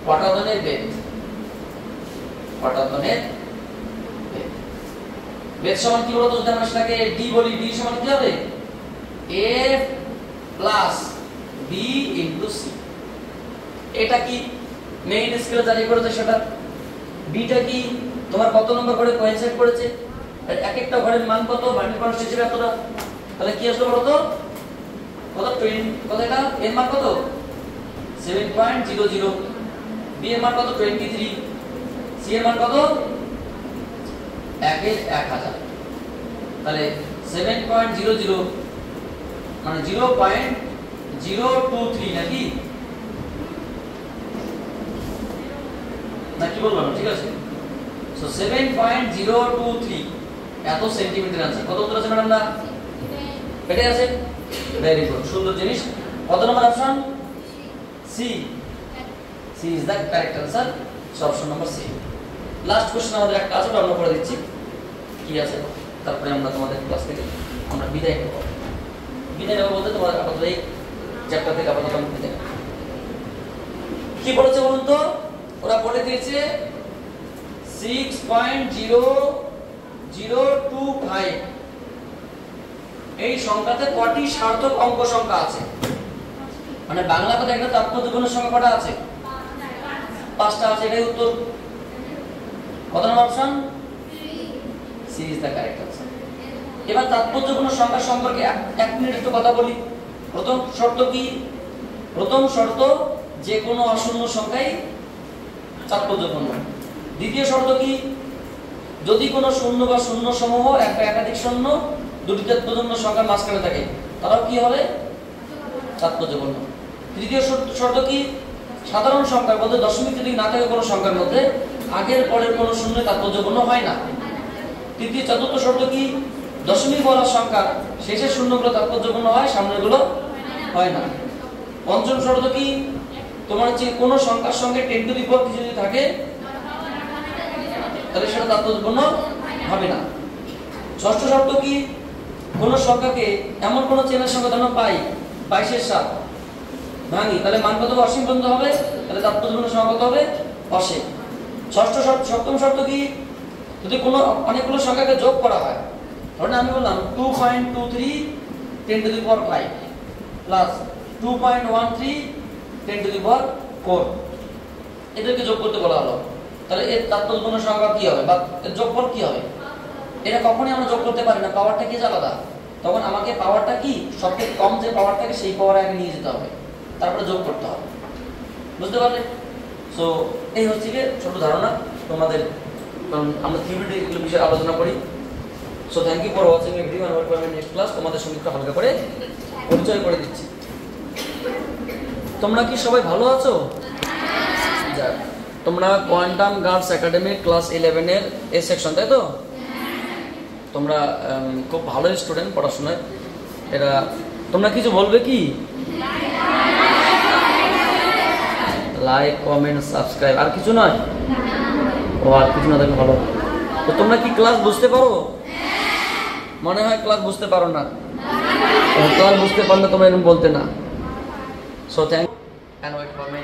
পটাতনের বেগ। পটাতনের বেগ। বেগ সমান কি বলতো? যদি আমরা সেটাকে d বলি, d সমান কি হবে? f plus b into c। এটা কি মেইন স্কেলে জারি করেছে সেটা। বিটা কি তোমার কত নম্বর ঘরে কোইনসাইড করেছে, এক একটা ঘরের মান কত, ভার্নিয়ার কনস্ট্যান্ট হিসেবে এতটা। তাহলে কি আসলো বলো তো? কত 20 কত? এটা এর মান কত? 7.00। b এর মান কত? 23। c এর মান কত? 1000। তাহলে 7.00 মানে 0.023 নাকি? না কি বললাম? ঠিক আছে। সো 7.023 এত সেন্টিমিটার আছে। কত উত্তর আছে ম্যাডাম? না এটা আছে। ভেরি গুড, সুন্দর জিনিস। কত নম্বর option? C. C is the correct answer. So option number C. Last question আমাদের একটা আছে, আমরা পড়ে দিচ্ছি কি আছে, তারপরে আমরা তোমাদের ক্লাস থেকে আমরা বিদায় নেব। বিদায় নেব বলতে তোমাদের আপাতত এই চ্যাপ্টার থেকে আপাতত আমরা বিদায় নেব। কি বলেছে বলুন তো? ওরা বলে দিয়েছে 6.0025। এই সংখ্যাতে কটি সার্থক অঙ্ক সংখ্যা আছে? মানে বাংলা কথা একটা তাৎপর্যপূর্ণ সংখ্যা কটা আছে? 5টা আছে। এটাই উত্তর। কত নম্বর option? C is the correct answer. এবার তাৎপর্যপূর্ণ সংখ্যা সম্পর্কে এক মিনিট একটু কথা বলি। প্রথম শর্ত কি? প্রথম শর্ত যে কোনো অশূন্য সংখ্যাই তাৎপর্যপূর্ণ। দ্বিতীয় শর্ত কি? যদি কোনো শূন্য বা শূন্য সমূহ এক বা একাধিক শূন্য দুটি তাৎপর্যপূর্ণ সংখ্যার মাঝখানে থাকে তারাও কি হবে? তাৎপর্যপূর্ণ। তৃতীয় শর্ত কি? সাধারণ সংখ্যার মধ্যে দশমিক যদি না থাকে কোনো সংখ্যার মধ্যে আগের পরের কোনো শূন্য তাৎপর্যপূর্ণ হয় না। চতুর্থ শর্ত কি? দশমিক বলা সংখ্যা শেষের শূন্যগুলো তাৎপর্যপূর্ণ হয়, সামনেরগুলো হয় না। পঞ্চম শর্ত কি? তোমার হচ্ছে কোনো সংখ্যার সঙ্গে 10 টু দি পাওয়ার কিছু যদি থাকে তাহলে সেটা তাৎপর্যপূর্ণ হবে না। ষষ্ঠ শর্ত কি? কোন সংখ্যাকে এমন কোন চেনের সংখ্যা ধরো পাই 22/7 ভাঙি, তাহলে মান কত? অসীম পর্যন্ত হবে, তাহলে তাৎপর্যপূর্ণ সংখ্যা কত হবে? অসীম। সপ্তম শর্ত কি? যদি কোনো অনেকগুলো সংখ্যাকে যোগ করা হয়, ধরুন আমি বললাম 2.23 10 to the power 5 plus 2.13 10 to the power 4, এদেরকে যোগ করতে বলা হলো, তাহলে এর তাৎপর্যপূর্ণ সংখ্যা কি হবে বা এর যোগফল কি হবে? এটা কখনোই আমরা যোগ করতে পারি না, পাওয়ারটা কি আলাদা। তখন আমাকে পাওয়ারটা কি সবথেকে কম যে পাওয়ারটাকে সেই পাওয়ারে আগে নিয়ে যেতে হবে, তারপরে যোগ করতে হবে। বুঝতে পারলে? সো এই হচ্ছে কি ছোট ধারণা তোমাদের, কারণ আমরা থিওরিটি এগুলো বিষয়ে আলোচনা করি। So thank you for watching a video, আর নেক্সট ক্লাস তোমাদের সঙ্গে একটু হালকা করে পরিচয় করে দিচ্ছি। তোমরা কি সবাই ভালো আছো? যাক, তোমরা কোয়ান্টাম গার্লস একাডেমি ক্লাস 11 এর এ সেকশন, তাই তো? তোমরা খুব ভালো স্টুডেন্ট পড়াশোনায়। এরা তোমরা কিছু বলবে কি? লাইক, কমেন্ট, সাবস্ক্রাইব, আর কিছু নয়? ও আর কিছু না থাকলে ভালো। তো তোমরা কি ক্লাস বুঝতে পারো? মনে হয় ক্লাস বুঝতে পারো না। ক্লাস বুঝতে পারলে তোমরা এরকম বলতে না। So thank you and wait for my